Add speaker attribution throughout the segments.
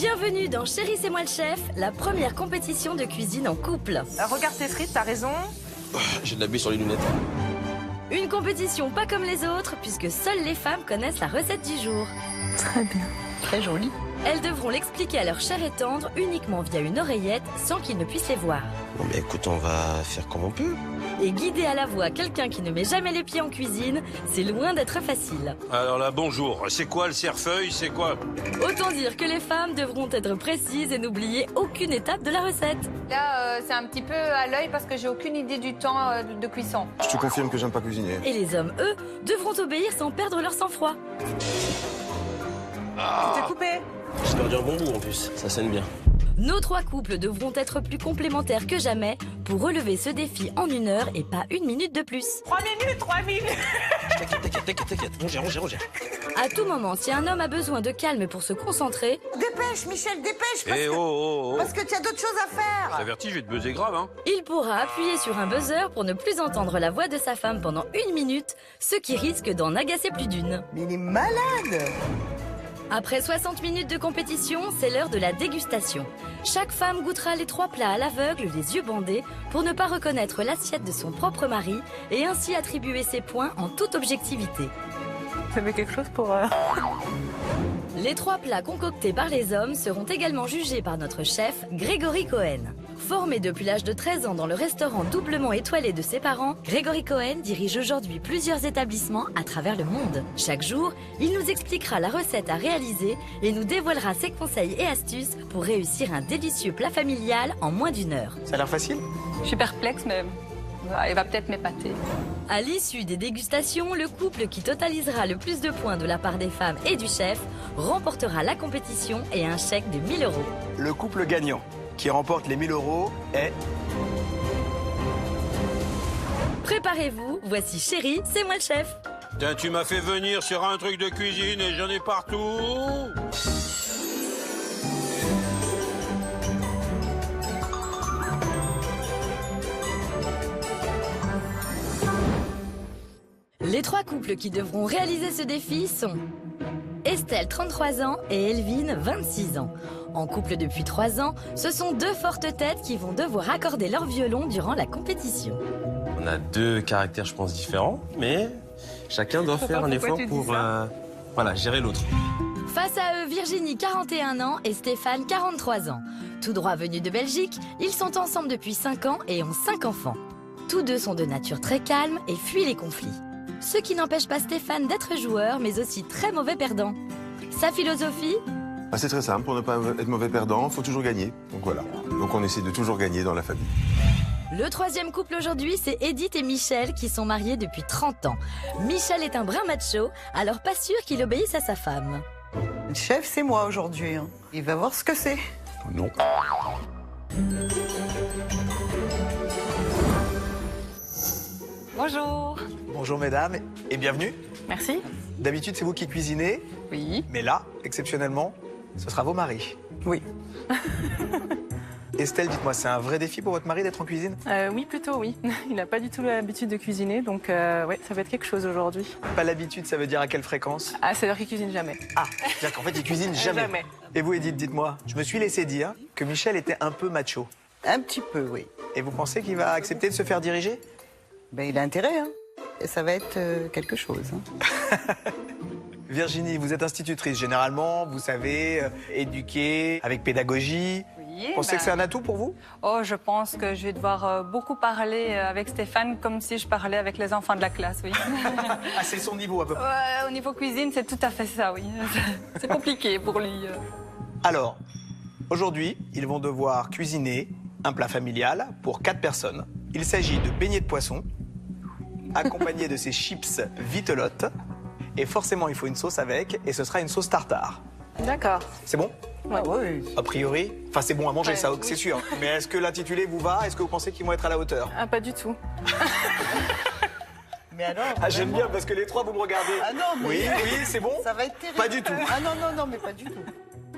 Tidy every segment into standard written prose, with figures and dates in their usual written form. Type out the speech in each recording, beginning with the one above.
Speaker 1: Bienvenue dans Chérie, c'est moi le chef, la première compétition de cuisine en couple.
Speaker 2: Regarde tes frites, t'as raison.
Speaker 3: J'ai de la buée sur les lunettes.
Speaker 1: Une compétition pas comme les autres, puisque seules les femmes connaissent la recette du jour.
Speaker 2: Très bien. Très jolie.
Speaker 1: Elles devront l'expliquer à leur chair et tendre uniquement via une oreillette, sans qu'ils ne puissent les voir.
Speaker 3: Bon, mais écoute, on va faire comme on peut.
Speaker 1: Et guider à la voix quelqu'un qui ne met jamais les pieds en cuisine, c'est loin d'être facile.
Speaker 4: Alors là, bonjour. C'est quoi le cerfeuil? C'est quoi?
Speaker 1: Autant dire que les femmes devront être précises et n'oublier aucune étape de la recette.
Speaker 5: Là, c'est un petit peu à l'œil parce que j'ai aucune idée du temps de cuisson.
Speaker 6: Je te confirme que j'aime pas cuisiner.
Speaker 1: Et les hommes, eux, devront obéir sans perdre leur sang-froid.
Speaker 2: Tu t'es coupé?
Speaker 3: J'ai perdu un bon bout en plus, ça sonne bien.
Speaker 1: Nos 3 couples devront être plus complémentaires que jamais pour relever ce défi en 1 heure et pas 1 minute de plus.
Speaker 2: 3 minutes, 3 minutes.
Speaker 3: T'inquiète. Roger.
Speaker 1: À tout moment, si un homme a besoin de calme pour se concentrer,
Speaker 2: Dépêche, Michel, dépêche.
Speaker 4: Eh oh.
Speaker 2: Parce que tu as d'autres choses à faire.
Speaker 4: T'avertis, je vais te buzzer grave, hein.
Speaker 1: il pourra appuyer sur un buzzer pour ne plus entendre la voix de sa femme pendant 1 minute, ce qui risque d'en agacer plus d'une.
Speaker 2: Mais il est malade.
Speaker 1: Après 60 minutes de compétition, c'est l'heure de la dégustation. Chaque femme goûtera les 3 plats à l'aveugle, les yeux bandés, pour ne pas reconnaître l'assiette de son propre mari et ainsi attribuer ses points en toute objectivité.
Speaker 2: Ça fait quelque chose pour...
Speaker 1: Les 3 plats concoctés par les hommes seront également jugés par notre chef, Grégory Cohen. Formé depuis l'âge de 13 ans dans le restaurant doublement étoilé de ses parents, Grégory Cohen dirige aujourd'hui plusieurs établissements à travers le monde. Chaque jour, il nous expliquera la recette à réaliser et nous dévoilera ses conseils et astuces pour réussir un délicieux plat familial en moins d'1 heure.
Speaker 6: Ça a l'air facile?
Speaker 5: Je suis perplexe, mais il va peut-être m'épater.
Speaker 1: À l'issue des dégustations, le couple qui totalisera le plus de points de la part des femmes et du chef remportera la compétition et un chèque de 1 000 €.
Speaker 6: Le couple gagnant qui remporte les 1 000 € est...
Speaker 1: Préparez-vous, voici Chérie, c'est moi le chef.
Speaker 4: Putain, tu m'as fait venir sur un truc de cuisine et j'en ai partout.
Speaker 1: Les 3 couples qui devront réaliser ce défi sont Estelle, 33 ans, et Elvine, 26 ans. En couple depuis 3 ans, ce sont 2 fortes têtes qui vont devoir accorder leur violon durant la compétition.
Speaker 3: On a 2 caractères, je pense, différents, mais chacun doit faire un effort pour gérer l'autre.
Speaker 1: Face à eux, Virginie, 41 ans, et Stéphane, 43 ans. Tout droit venus de Belgique, ils sont ensemble depuis 5 ans et ont 5 enfants. Tous 2 sont de nature très calme et fuient les conflits. Ce qui n'empêche pas Stéphane d'être joueur, mais aussi très mauvais perdant. Sa philosophie ?
Speaker 6: C'est très simple, pour ne pas être mauvais perdant, il faut toujours gagner. Donc voilà. Donc on essaie de toujours gagner dans la famille.
Speaker 1: Le 3e couple aujourd'hui, c'est Edith et Michel qui sont mariés depuis 30 ans. Michel est un brin macho, alors pas sûr qu'il obéisse à sa femme.
Speaker 2: Le chef, c'est moi aujourd'hui. Il va voir ce que c'est.
Speaker 6: Non.
Speaker 5: Bonjour.
Speaker 7: Bonjour mesdames et bienvenue.
Speaker 5: Merci.
Speaker 7: D'habitude c'est vous qui cuisinez,
Speaker 5: Oui.
Speaker 7: mais là, exceptionnellement, ce sera vos maris.
Speaker 2: Oui.
Speaker 7: Estelle, dites-moi, c'est un vrai défi pour votre mari d'être en cuisine?
Speaker 8: Oui, plutôt oui. Il n'a pas du tout l'habitude de cuisiner, donc ouais, ça va être quelque chose aujourd'hui.
Speaker 7: Pas l'habitude, ça veut dire à quelle fréquence?
Speaker 8: Ah, c'est-à-dire qu'il cuisine jamais.
Speaker 7: Ah, c'est-à-dire qu'en fait il cuisine jamais.
Speaker 8: Jamais.
Speaker 7: Et vous Edith, dites-moi, je me suis laissé dire que Michel était un peu macho.
Speaker 2: Un petit peu, oui.
Speaker 7: Et vous pensez qu'il va accepter de se faire diriger?
Speaker 2: Ben, il a intérêt, hein. Et ça va être quelque chose.
Speaker 7: Virginie, vous êtes institutrice. Généralement, vous savez, éduquer avec pédagogie.
Speaker 5: Oui,
Speaker 7: Vous pensez que c'est un atout pour vous?
Speaker 5: Oh, je pense que je vais devoir beaucoup parler avec Stéphane comme si je parlais avec les enfants de la classe, oui.
Speaker 7: Ah, c'est son niveau à peu près.
Speaker 5: Au niveau cuisine, c'est tout à fait ça, oui. C'est compliqué pour lui.
Speaker 7: Alors, aujourd'hui, ils vont devoir cuisiner un plat familial pour 4 personnes. Il s'agit de beignets de poisson, accompagné de ces chips vitelottes. Et forcément, il faut une sauce avec, et ce sera une sauce tartare.
Speaker 8: D'accord.
Speaker 7: C'est bon?
Speaker 2: Ah, oui.
Speaker 7: A priori. Enfin, c'est bon à manger,
Speaker 8: Ouais,
Speaker 7: ça,
Speaker 8: oui.
Speaker 7: c'est sûr. Mais est-ce que l'intitulé vous va? Est-ce que vous pensez qu'ils vont être à la hauteur?
Speaker 8: Ah, pas du tout.
Speaker 2: Mais alors,
Speaker 7: Ah, j'aime
Speaker 2: vraiment.
Speaker 7: bien, parce que les 3, vous me regardez.
Speaker 2: Ah non, mais...
Speaker 7: Oui, c'est bon?
Speaker 2: Ça va être terrible.
Speaker 7: Pas du tout.
Speaker 2: Ah non, mais pas du tout.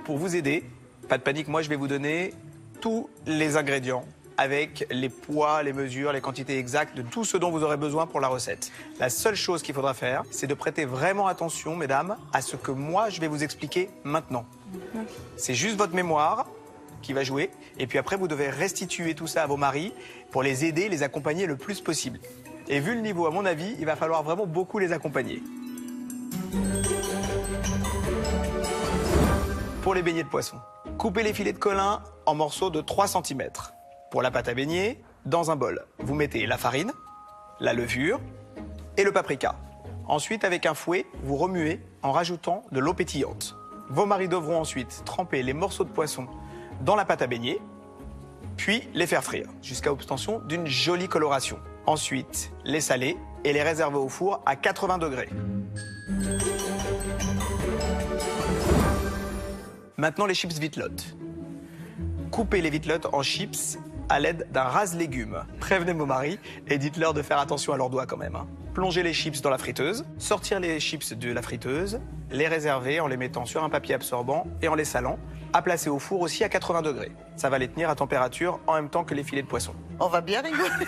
Speaker 7: Pour vous aider, pas de panique, moi, je vais vous donner tous les ingrédients avec les poids, les mesures, les quantités exactes de tout ce dont vous aurez besoin pour la recette. La seule chose qu'il faudra faire, c'est de prêter vraiment attention, mesdames, à ce que moi, je vais vous expliquer maintenant. C'est juste votre mémoire qui va jouer. Et puis après, vous devez restituer tout ça à vos maris pour les aider, les accompagner le plus possible. Et vu le niveau, à mon avis, il va falloir vraiment beaucoup les accompagner. Pour les beignets de poisson, coupez les filets de colin en morceaux de 3 cm. Pour la pâte à beignet, dans un bol, vous mettez la farine, la levure et le paprika. Ensuite, avec un fouet, vous remuez en rajoutant de l'eau pétillante. Vos maris devront ensuite tremper les morceaux de poisson dans la pâte à beignet, puis les faire frire jusqu'à obtention d'une jolie coloration. Ensuite, les saler et les réserver au four à 80 degrés. Maintenant, les chips vitelottes. Coupez les vitelottes en chips à l'aide d'un rase-légumes. Prévenez vos maris et dites-leur de faire attention à leurs doigts quand même. Plongez les chips dans la friteuse, sortir les chips de la friteuse, les réserver en les mettant sur un papier absorbant et en les salant, à placer au four aussi à 80 degrés. Ça va les tenir à température en même temps que les filets de poisson.
Speaker 2: On va bien rigoler.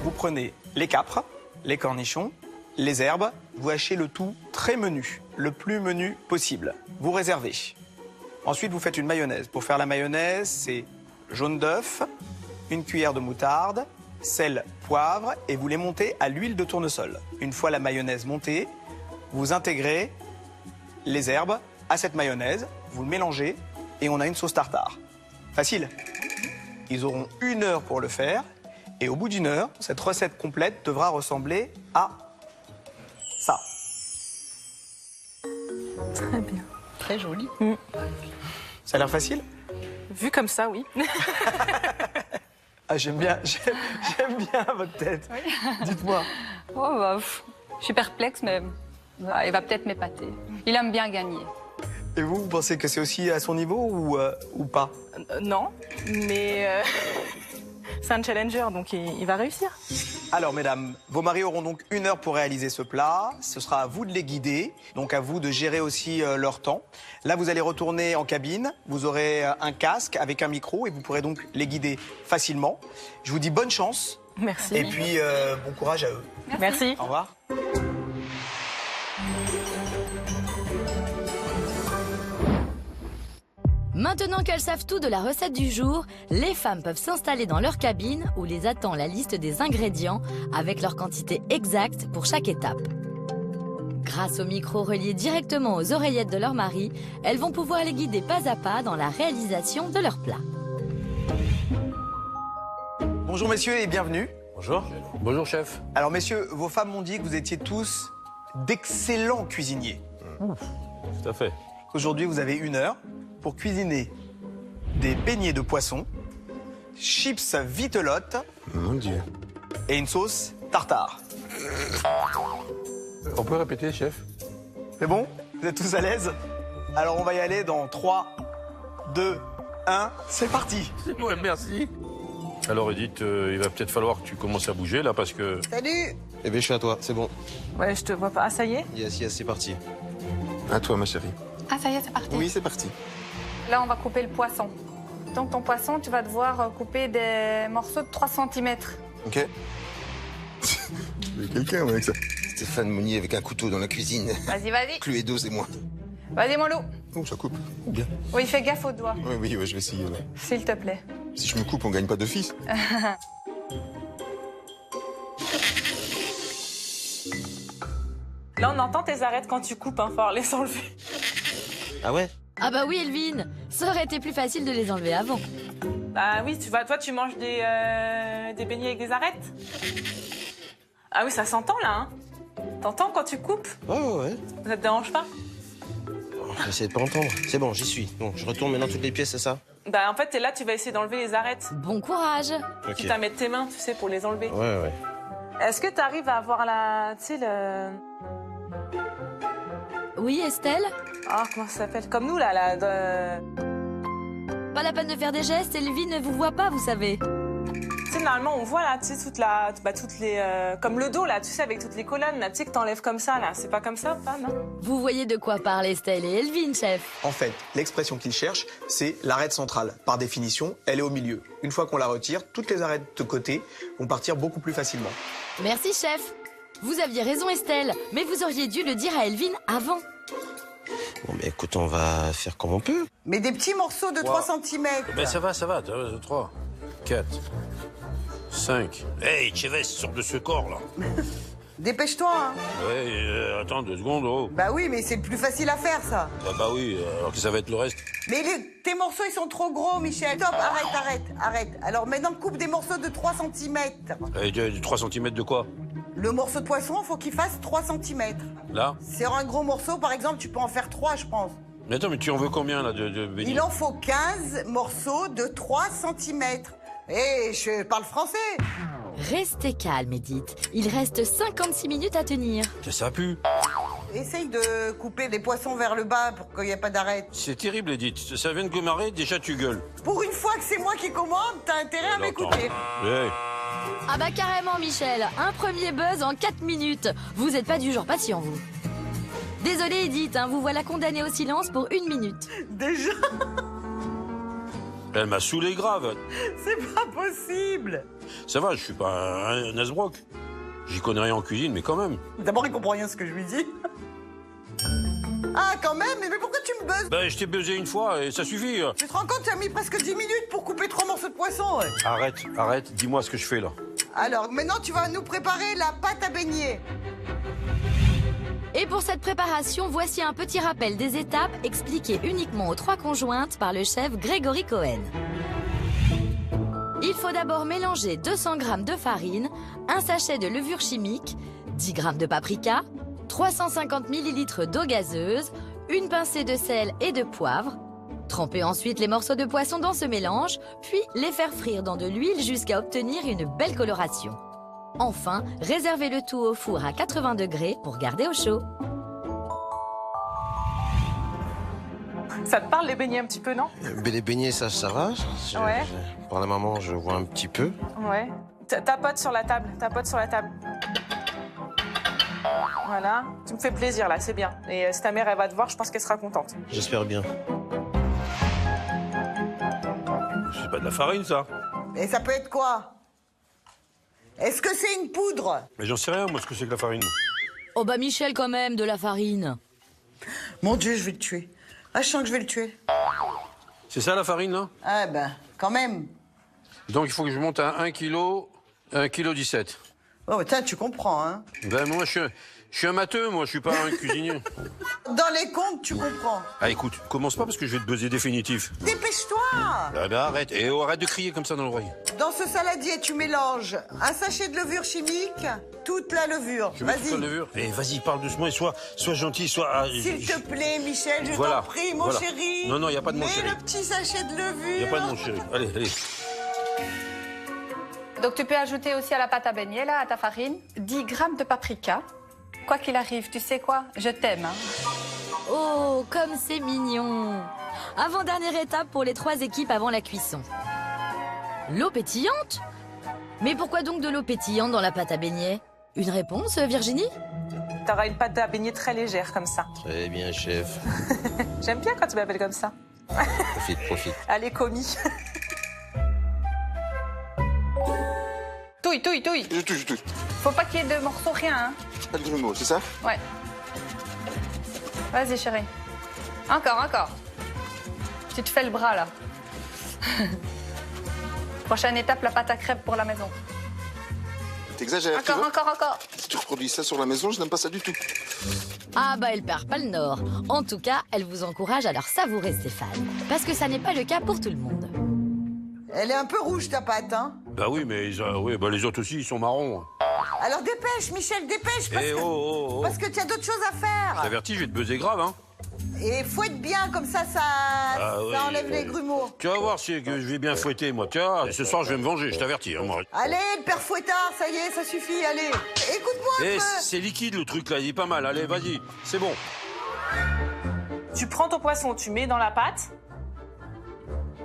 Speaker 7: Vous prenez les capres, les cornichons, les herbes, vous hachez le tout très menu, le plus menu possible. Vous réservez. Ensuite, vous faites une mayonnaise. Pour faire la mayonnaise, c'est jaune d'œuf, une cuillère de moutarde, sel, poivre et vous les montez à l'huile de tournesol. Une fois la mayonnaise montée, vous intégrez les herbes à cette mayonnaise, vous le mélangez et on a une sauce tartare. Facile. Ils auront 1 heure pour le faire et au bout d'1 heure, cette recette complète devra ressembler à ça.
Speaker 8: Très bien.
Speaker 2: Très joli.
Speaker 7: Ça a l'air facile?
Speaker 8: Vu comme ça, oui.
Speaker 7: Ah, j'aime bien votre tête.
Speaker 5: Oui.
Speaker 7: Dites-moi.
Speaker 5: Oh, bah, je suis perplexe, mais il va peut-être m'épater. Il aime bien gagner.
Speaker 7: Et vous pensez que c'est aussi à son niveau ou pas?
Speaker 8: Non, mais c'est un challenger, donc il va réussir.
Speaker 7: Alors, mesdames, vos maris auront donc 1 heure pour réaliser ce plat. Ce sera à vous de les guider, donc à vous de gérer aussi leur temps. Là, vous allez retourner en cabine. Vous aurez un casque avec un micro et vous pourrez donc les guider facilement. Je vous dis bonne chance.
Speaker 8: Merci.
Speaker 7: Et puis, bon courage à eux.
Speaker 8: Merci.
Speaker 7: Au revoir.
Speaker 1: Maintenant qu'elles savent tout de la recette du jour, les femmes peuvent s'installer dans leur cabine où les attend la liste des ingrédients avec leur quantité exacte pour chaque étape. Grâce au micro relié directement aux oreillettes de leur mari, elles vont pouvoir les guider pas à pas dans la réalisation de leur plat.
Speaker 7: Bonjour messieurs et bienvenue.
Speaker 3: Bonjour.
Speaker 4: Bonjour, chef.
Speaker 7: Alors messieurs, vos femmes m'ont dit que vous étiez tous d'excellents cuisiniers.
Speaker 3: Tout à fait.
Speaker 7: Aujourd'hui, vous avez 1 heure pour cuisiner des beignets de poisson, chips vitelottes
Speaker 6: Mon Dieu.
Speaker 7: et une sauce tartare.
Speaker 4: On peut répéter, chef?
Speaker 7: C'est bon? Vous êtes tous à l'aise? Alors on va y aller dans 3, 2, 1, c'est parti!
Speaker 4: Ouais, merci. Alors, Edith, il va peut-être falloir que tu commences à bouger, là, parce que...
Speaker 2: Salut.
Speaker 9: Eh bien, je suis à toi, c'est bon.
Speaker 8: Ouais, je te vois pas. Ah, ça y est?
Speaker 9: Yes, c'est parti.
Speaker 6: À toi, ma chérie.
Speaker 5: Ah, ça y est, c'est parti.
Speaker 6: Oui, c'est parti.
Speaker 5: Là, on va couper le poisson. Donc, ton poisson, tu vas devoir couper des morceaux de 3 cm.
Speaker 6: Ok. Il y a quelqu'un avec ça.
Speaker 9: Stéphane Monnier avec un couteau dans la cuisine.
Speaker 5: Vas-y, vas-y.
Speaker 9: Cluedo, c'est moi.
Speaker 5: Vas-y, mon loup.
Speaker 6: Oh, ça coupe. Bien.
Speaker 5: Oui, fais gaffe aux doigts,
Speaker 6: Oui, je vais essayer. Là.
Speaker 5: s'il te plaît.
Speaker 6: Si je me coupe, on gagne pas d'office.
Speaker 8: Là, on entend tes arêtes quand tu coupes, hein, faut les enlever.
Speaker 9: Ah ouais?
Speaker 1: Ah bah oui Elvine, ça aurait été plus facile de les enlever avant.
Speaker 8: Bah oui, tu vois, toi, tu manges des beignets avec des arêtes? Ah oui, ça s'entend, là, hein. T'entends quand tu coupes?
Speaker 9: Ouais.
Speaker 8: Ça te dérange pas?
Speaker 9: J'essaie de pas entendre. C'est bon, j'y suis. Bon, je retourne maintenant toutes les pièces, c'est ça?
Speaker 8: Bah en fait, t'es là, tu vas essayer d'enlever les arêtes.
Speaker 1: Bon courage.
Speaker 9: Ok.
Speaker 8: Tu t'as mettre tes mains, tu sais, pour les enlever.
Speaker 9: Ouais.
Speaker 8: Est-ce que t'arrives à avoir la... Tu sais, le...
Speaker 1: Oui Estelle?
Speaker 8: Ah, comment ça s'appelle? Comme nous, là,
Speaker 1: Pas la peine de faire des gestes, Elvine ne vous voit pas, vous savez.
Speaker 8: Tu sais, normalement, on voit, là, tu sais, toutes les... Comme le dos, là, tu sais, avec toutes les colonnes, là, tu sais, que t'enlèves comme ça, là. C'est pas comme ça, pas, non?
Speaker 1: Vous voyez de quoi parlent Estelle et Elvine, chef.
Speaker 7: En fait, l'expression qu'ils cherchent, c'est l'arête centrale. Par définition, elle est au milieu. Une fois qu'on la retire, toutes les arêtes de côté vont partir beaucoup plus facilement.
Speaker 1: Merci chef. Vous aviez raison Estelle, mais vous auriez dû le dire à Elvin avant.
Speaker 9: Bon, mais écoute, on va faire comme on peut.
Speaker 2: Mais des petits morceaux de 3 cm.
Speaker 4: Ben ça va, 3, 4, 5. Hey, Chévès, sors de ce corps, là.
Speaker 2: Dépêche-toi, hein.
Speaker 4: Ouais, attends 2 secondes, oh.
Speaker 2: Bah oui, mais c'est le plus facile à faire, ça.
Speaker 4: Bah oui, alors que ça va être le reste.
Speaker 2: Mais tes morceaux, ils sont trop gros, Michel. Stop, arrête. Alors maintenant, coupe des morceaux de 3 cm.
Speaker 4: 3 cm de quoi?
Speaker 2: Le morceau de poisson, faut qu'il fasse 3 cm.
Speaker 4: Là?
Speaker 2: Sur un gros morceau, par exemple, tu peux en faire 3, je pense.
Speaker 4: Mais attends, mais tu en veux combien, là, de beignets?
Speaker 2: Il en faut 15 morceaux de 3 cm. Eh, je parle français.
Speaker 1: Restez calme, Edith. Il reste 56 minutes à tenir.
Speaker 4: Ça pue.
Speaker 2: Essaye de couper des poissons vers le bas pour qu'il n'y ait pas d'arrêt.
Speaker 4: C'est terrible, Edith. Ça vient de démarrer, déjà tu gueules.
Speaker 2: Pour une fois que c'est moi qui commande, t'as intérêt à m'écouter.
Speaker 4: Hey.
Speaker 1: Ah bah carrément, Michel. Un premier buzz en 4 minutes. Vous n'êtes pas du genre patient, vous. Désolée, Edith, vous voilà condamnée au silence pour 1 minute.
Speaker 2: Déjà,
Speaker 4: Elle m'a saoulé grave.
Speaker 2: c'est pas possible.
Speaker 4: Ça va, je suis pas un Asbrock. J'y connais rien en cuisine, mais quand même.
Speaker 2: D'abord, il comprend rien ce que je lui dis. Ah, quand même, mais pourquoi tu me buzzes?
Speaker 4: Ben, je t'ai buzzé une fois et ça suffit.
Speaker 2: Tu te rends compte, tu as mis presque 10 minutes pour couper 3 morceaux de poisson. Ouais.
Speaker 4: Arrête, dis-moi ce que je fais là.
Speaker 2: Alors, maintenant, tu vas nous préparer la pâte à beignet.
Speaker 1: Et pour cette préparation, voici un petit rappel des étapes expliquées uniquement aux 3 conjointes par le chef Grégory Cohen. Il faut d'abord mélanger 200 g de farine, un sachet de levure chimique, 10 g de paprika, 350 ml d'eau gazeuse, une pincée de sel et de poivre. Trempez ensuite les morceaux de poisson dans ce mélange, puis les faire frire dans de l'huile jusqu'à obtenir une belle coloration. Enfin, réservez le tout au four à 80 degrés pour garder au chaud.
Speaker 8: Ça te parle les beignets un petit peu, non?
Speaker 9: Les beignets, ça va.
Speaker 8: Ouais.
Speaker 9: Par la maman, je vois un petit peu.
Speaker 8: Ouais. Tapote sur la table, Voilà. Tu me fais plaisir, là, c'est bien. Et si ta mère, elle va te voir, je pense qu'elle sera contente.
Speaker 9: J'espère bien.
Speaker 4: C'est pas de la farine, ça.
Speaker 2: Et ça peut être quoi? Est-ce que c'est une poudre?
Speaker 4: Mais j'en sais rien, moi, ce que c'est que la farine.
Speaker 1: Oh bah Michel quand même, de la farine.
Speaker 2: Mon Dieu, je vais le tuer. Ah, je sens que je vais le tuer.
Speaker 4: C'est ça, la farine, là?
Speaker 2: Ah ben, quand même.
Speaker 4: Donc, il faut que je monte à 1 kg, 1 kg 17.
Speaker 2: Oh, tiens, tu comprends, hein.
Speaker 4: Ben, moi, je suis un matheux, moi, je suis pas un cuisinier.
Speaker 2: Dans les comptes, tu comprends.
Speaker 4: Ah, écoute, commence pas parce que je vais te buzzer définitif.
Speaker 2: Dépêche-toi.
Speaker 4: Ah, ben, arrête. Et arrête de crier comme ça dans l'oreille.
Speaker 2: Dans ce saladier, tu mélanges un sachet de levure chimique, toute la levure.
Speaker 4: Je mets toute la
Speaker 2: Vas-y.
Speaker 4: levure. Eh, vas-y, parle doucement et sois gentil, sois...
Speaker 2: S'il te plaît, Michel, je
Speaker 4: Voilà,
Speaker 2: t'en prie, mon
Speaker 4: voilà.
Speaker 2: chéri.
Speaker 4: Non, y a pas de mon
Speaker 2: Mets
Speaker 4: chéri.
Speaker 2: le petit sachet de levure.
Speaker 4: Y a pas de mon chéri. Allez.
Speaker 5: Donc tu peux ajouter aussi à la pâte à beignet, là, à ta farine, 10 g de paprika. Quoi qu'il arrive, tu sais quoi? Je t'aime. Hein.
Speaker 1: Oh, comme c'est mignon. Avant-dernière étape pour les 3 équipes avant la cuisson. L'eau pétillante? Mais pourquoi donc de l'eau pétillante dans la pâte à beignet? Une réponse, Virginie?
Speaker 8: T'auras une pâte à beignet très légère, comme ça.
Speaker 9: Très bien, chef.
Speaker 8: J'aime bien quand tu m'appelles comme ça.
Speaker 9: Profite.
Speaker 8: Allez, commis.
Speaker 5: Touille.
Speaker 6: Je touche.
Speaker 5: Faut pas qu'il y ait de morceaux, rien, hein.
Speaker 6: Pas de grumeaux, c'est ça?
Speaker 5: Ouais. Vas-y, chérie. Encore. Tu te fais le bras, là. Prochaine étape, la pâte à crêpes pour la maison.
Speaker 6: T'exagères, tu vois?
Speaker 5: Encore.
Speaker 6: Si tu reproduis ça sur la maison, je n'aime pas ça du tout.
Speaker 1: Ah bah elle perd pas le nord. En tout cas, elle vous encourage à leur savourer Stéphane. Parce que ça n'est pas le cas pour tout le monde.
Speaker 2: Elle est un peu rouge, ta pâte, hein.
Speaker 4: Bah oui, mais les autres aussi, ils sont marrons.
Speaker 2: Alors dépêche, Michel, dépêche, parce que tu as d'autres choses à
Speaker 4: Je
Speaker 2: faire.
Speaker 4: t'avertis, je vais te buzzer grave, hein.
Speaker 2: Et fouette bien, comme ça
Speaker 4: oui,
Speaker 2: enlève les grumeaux.
Speaker 4: Tu vas voir si que je vais bien fouetter, moi. Tiens, ce soir, je vais me venger, je t'avertis. Hein, moi.
Speaker 2: Allez, père fouettard, ça y est, ça suffit, allez. Écoute-moi un
Speaker 4: Eh,
Speaker 2: peu.
Speaker 4: c'est liquide, le truc, là, il est pas mal. Allez, vas-y, c'est bon.
Speaker 8: Tu prends ton poisson, tu mets dans la pâte.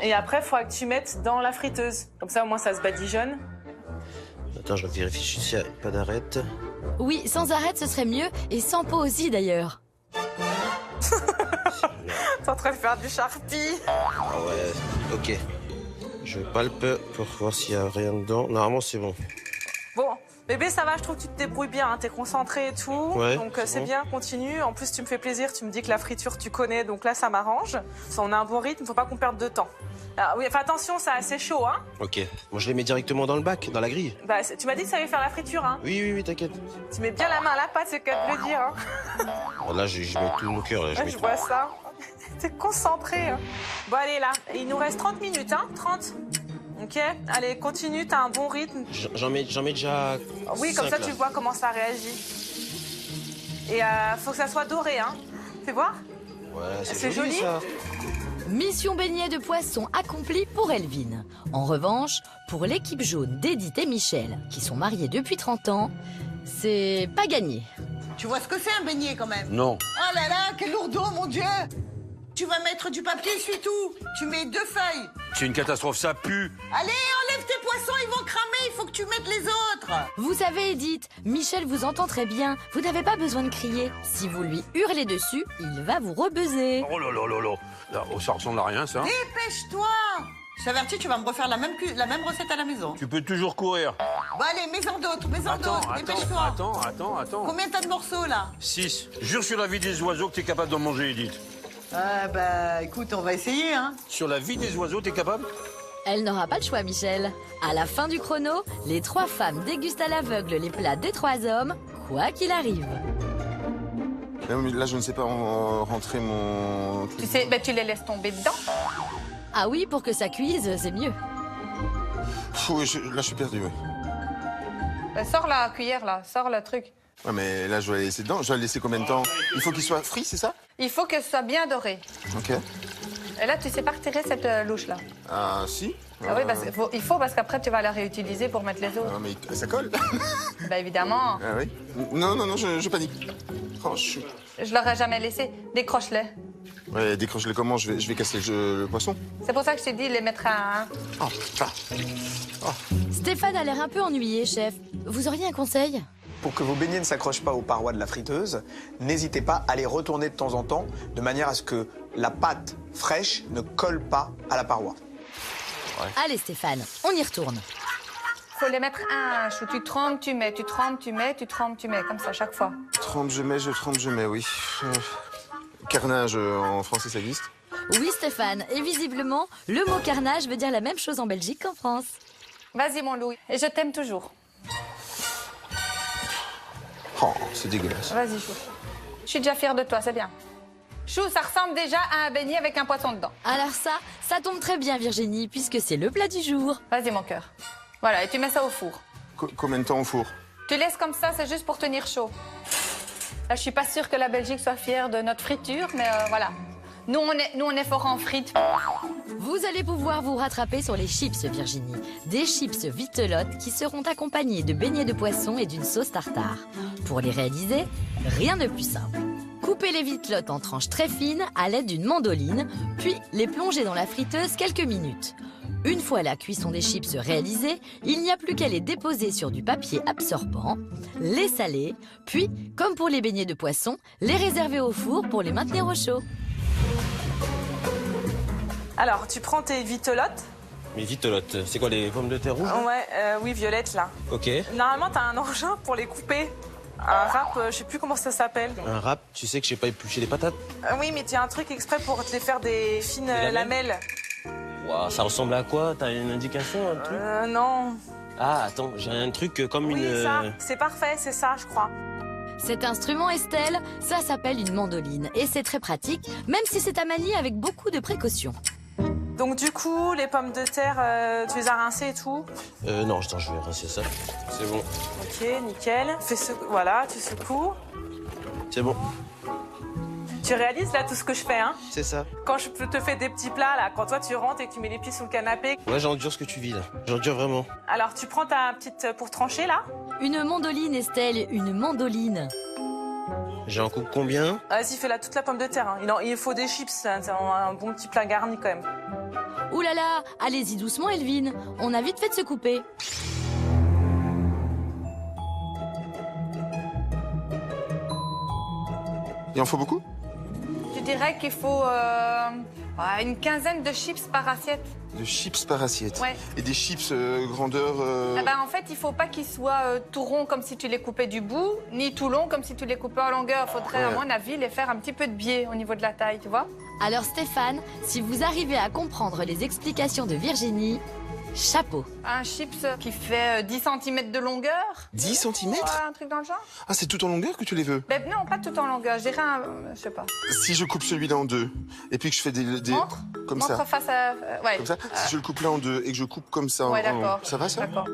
Speaker 8: Et après, il faudra que tu mettes dans la friteuse. Comme ça, au moins, ça se badigeonne.
Speaker 9: Attends, je vérifie s'il n'y a pas d'arrête.
Speaker 1: Oui, sans arrêt, ce serait mieux. Et sans peau aussi, d'ailleurs.
Speaker 8: T'es en train de faire du charpie.
Speaker 9: Ah ouais, ok. Je palpe pour voir s'il n'y a rien dedans. Normalement, c'est bon.
Speaker 8: Bon, Bébé, ça va, je trouve que tu te débrouilles bien, hein, t'es concentré et tout.
Speaker 9: Ouais,
Speaker 8: donc
Speaker 9: c'est
Speaker 8: c'est
Speaker 9: bon.
Speaker 8: bien, continue. En plus, tu me fais plaisir, tu me dis que la friture, tu connais, donc là, ça m'arrange. On a un bon rythme, faut pas qu'on perde de temps. Alors, oui, enfin, attention, c'est assez chaud, hein.
Speaker 9: Ok. Moi, je les mets directement dans le bac, dans la grille.
Speaker 8: Bah, tu m'as dit que ça allait faire la friture, hein.
Speaker 9: Oui, t'inquiète.
Speaker 8: Tu mets bien la main à la pâte, c'est qu'à te le dire, hein.
Speaker 9: Oh, là, je mets tout mon cœur. Là,
Speaker 8: Ouais,
Speaker 9: mets
Speaker 8: je
Speaker 9: tout.
Speaker 8: vois ça. T'es concentré. Hein. Bon, allez, là, il nous reste 30 minutes, hein. 30. Ok, allez, continue, t'as un bon rythme.
Speaker 9: J'en mets déjà.
Speaker 8: Oui, comme
Speaker 9: 5,
Speaker 8: ça,
Speaker 9: là.
Speaker 8: tu vois comment ça réagit. Et faut que ça soit doré, hein. Fais voir.
Speaker 9: Ouais,
Speaker 8: C'est joli.
Speaker 9: ça.
Speaker 1: Mission beignet de poisson accomplie pour Elvin. En revanche, pour l'équipe jaune d'Edith et Michel, qui sont mariés depuis 30 ans, c'est pas gagné.
Speaker 2: Tu vois ce que c'est un beignet quand même?
Speaker 4: Non.
Speaker 2: Oh là là, quel lourdeau, mon Dieu! Tu vas mettre du papier, essuie tout. Tu mets 2 feuilles.
Speaker 4: C'est une catastrophe, ça pue.
Speaker 2: Allez, enlève tes poissons, ils vont cramer. Il faut que tu mettes les autres.
Speaker 1: Vous savez, Edith, Michel vous entend très bien. Vous n'avez pas besoin de crier. Si vous lui hurlez dessus, il va vous rebuzzer.
Speaker 4: Oh là là là là. Là, oh, ça ressemble à rien, ça.
Speaker 2: Dépêche-toi. Je t'avertis, tu vas me refaire la même recette à la maison.
Speaker 4: Tu peux toujours courir.
Speaker 2: Bon, allez, mets-en d'autres, dépêche-toi.
Speaker 4: Attends.
Speaker 2: Combien t'as de morceaux, là?
Speaker 4: 6. Jure sur la vie des oiseaux que t'es capable d'en manger, Edith.
Speaker 2: Ah, bah, écoute, on va essayer, hein.
Speaker 4: Sur la vie des oiseaux, t'es capable?
Speaker 1: Elle n'aura pas le choix, Michel. À la fin du chrono, les 3 femmes dégustent à l'aveugle les plats des 3 hommes, quoi qu'il arrive.
Speaker 6: Là, je ne sais pas rentrer mon...
Speaker 5: Tu sais, ben, tu les laisses tomber dedans.
Speaker 1: Ah oui, pour que ça cuise, c'est mieux.
Speaker 6: Là, je suis perdu, ouais.
Speaker 5: Ben, sors la cuillère, là. Sors le truc.
Speaker 6: Ouais, mais là, je dois la laisser dedans. Je dois le laisser combien de temps? Il faut qu'il soit frit, c'est ça?
Speaker 5: Il faut que ce soit bien doré.
Speaker 6: Ok.
Speaker 5: Et là, tu sais pas retirer cette louche-là.
Speaker 6: Ah, si.
Speaker 5: Ah oui, il faut parce qu'après, tu vas la réutiliser pour mettre les autres.
Speaker 6: Ah, mais ça colle.
Speaker 5: Ben, évidemment.
Speaker 6: Ah oui. Non, je panique. Oh, chut.
Speaker 5: Je l'aurais jamais laissé. Décroche-les.
Speaker 6: Ouais, décroche-le comment? Je vais casser le poisson.
Speaker 5: C'est pour ça que je t'ai dit les mettre à un.
Speaker 6: Oh, ah.
Speaker 1: Stéphane a l'air un peu ennuyé, chef. Vous auriez un conseil?
Speaker 7: Pour que vos beignets ne s'accrochent pas aux parois de la friteuse, n'hésitez pas à les retourner de temps en temps, de manière à ce que la pâte fraîche ne colle pas à la paroi.
Speaker 1: Allez, Stéphane, on y retourne.
Speaker 5: Faut les mettre à un chou. Tu trempes, tu mets, tu trempes, tu mets, tu trempes, tu mets, comme ça, chaque fois.
Speaker 6: Trempe, je mets, oui. Carnage, en français, ça existe?
Speaker 1: Oui, Stéphane, et visiblement, le mot carnage veut dire la même chose en Belgique qu'en France.
Speaker 5: Vas-y, mon loup. Et je t'aime toujours.
Speaker 6: Oh, c'est dégueulasse.
Speaker 5: Vas-y, Chou. Je suis déjà fière de toi, c'est bien. Chou, ça ressemble déjà à un beignet avec un poisson dedans.
Speaker 1: Alors ça tombe très bien, Virginie, puisque c'est le plat du jour.
Speaker 5: Vas-y, mon cœur. Voilà, et tu mets ça au four.
Speaker 6: Combien de temps au four?
Speaker 5: Tu laisses comme ça, c'est juste pour tenir chaud. Là, je suis pas sûre que la Belgique soit fière de notre friture, mais voilà. Nous, on est fort en frites.
Speaker 1: Vous allez pouvoir vous rattraper sur les chips, Virginie. Des chips vitelottes qui seront accompagnés de beignets de poisson et d'une sauce tartare. Pour les réaliser, rien de plus simple. Coupez les vitelottes en tranches très fines à l'aide d'une mandoline, puis les plonger dans la friteuse quelques minutes. Une fois la cuisson des chips réalisée, il n'y a plus qu'à les déposer sur du papier absorbant, les saler, puis, comme pour les beignets de poisson, les réserver au four pour les maintenir au chaud.
Speaker 8: Alors, tu prends tes vitelottes.
Speaker 9: Mais vitelottes, c'est quoi, les pommes de terre rouges?
Speaker 8: Ouais, oui, violettes, là.
Speaker 9: Ok.
Speaker 8: Normalement, t'as un engin pour les couper. Un râpe, je sais plus comment ça s'appelle.
Speaker 9: Un râpe, tu sais que je sais pas éplucher les patates?
Speaker 8: Oui, mais tu as un truc exprès pour te les faire des fines lamelles.
Speaker 9: Waouh, ça ressemble à quoi? T'as une indication, un truc?
Speaker 8: Non.
Speaker 9: Ah, attends, j'ai un truc comme
Speaker 8: Oui,
Speaker 9: une...
Speaker 8: ça, c'est parfait, c'est ça, je crois.
Speaker 1: Cet instrument, Estelle, ça s'appelle une mandoline et c'est très pratique, même si c'est à manier avec beaucoup de précautions.
Speaker 8: Donc du coup, les pommes de terre, tu les as rincées et tout?
Speaker 9: Non, attends, je vais rincer ça. C'est bon.
Speaker 8: Ok, nickel. Voilà, tu secoues.
Speaker 9: C'est bon.
Speaker 8: Tu réalises là tout ce que je fais, hein?
Speaker 9: C'est ça.
Speaker 8: Quand je te fais des petits plats, là, quand toi tu rentres et que tu mets les pieds sous le canapé.
Speaker 9: Ouais, j'endure ce que tu vis, là. J'endure vraiment.
Speaker 8: Alors, tu prends ta petite pour trancher, là?
Speaker 1: Une mandoline, Estelle, une mandoline.
Speaker 9: J'en coupe combien?
Speaker 8: Vas-y, fais-la toute la pomme de terre. Hein. Il faut des chips, c'est un bon petit plat garni quand même.
Speaker 1: Ouh là là, allez-y doucement, Elvin. On a vite fait de se couper.
Speaker 6: Il en faut beaucoup?
Speaker 5: Je dirais qu'il faut une quinzaine de chips par assiette.
Speaker 6: de chips par assiette.
Speaker 5: Ouais.
Speaker 6: Et des chips grandeur...
Speaker 5: Eh ben, en fait, il faut pas qu'ils soient tout ronds comme si tu les coupais du bout, ni tout longs comme si tu les coupais en longueur. Il faudrait, à mon avis, les faire un petit peu de biais au niveau de la taille, tu vois.
Speaker 1: Alors Stéphane, si vous arrivez à comprendre les explications de Virginie, chapeau.
Speaker 5: Un chips qui fait 10 cm de longueur.
Speaker 6: 10 cm?
Speaker 5: Ouais, un truc dans le genre.
Speaker 6: Ah, c'est tout en longueur que tu les veux?
Speaker 5: Ben, non, pas tout en longueur. Je dirais je sais pas.
Speaker 6: Si je coupe celui-là en deux, et puis que je fais des comme
Speaker 5: Montre
Speaker 6: ça.
Speaker 5: face à... ouais.
Speaker 6: Comme ça. Si je le coupe là en deux et que je coupe comme ça,
Speaker 5: Ouais, d'accord.
Speaker 6: ça va ça?
Speaker 5: D'accord.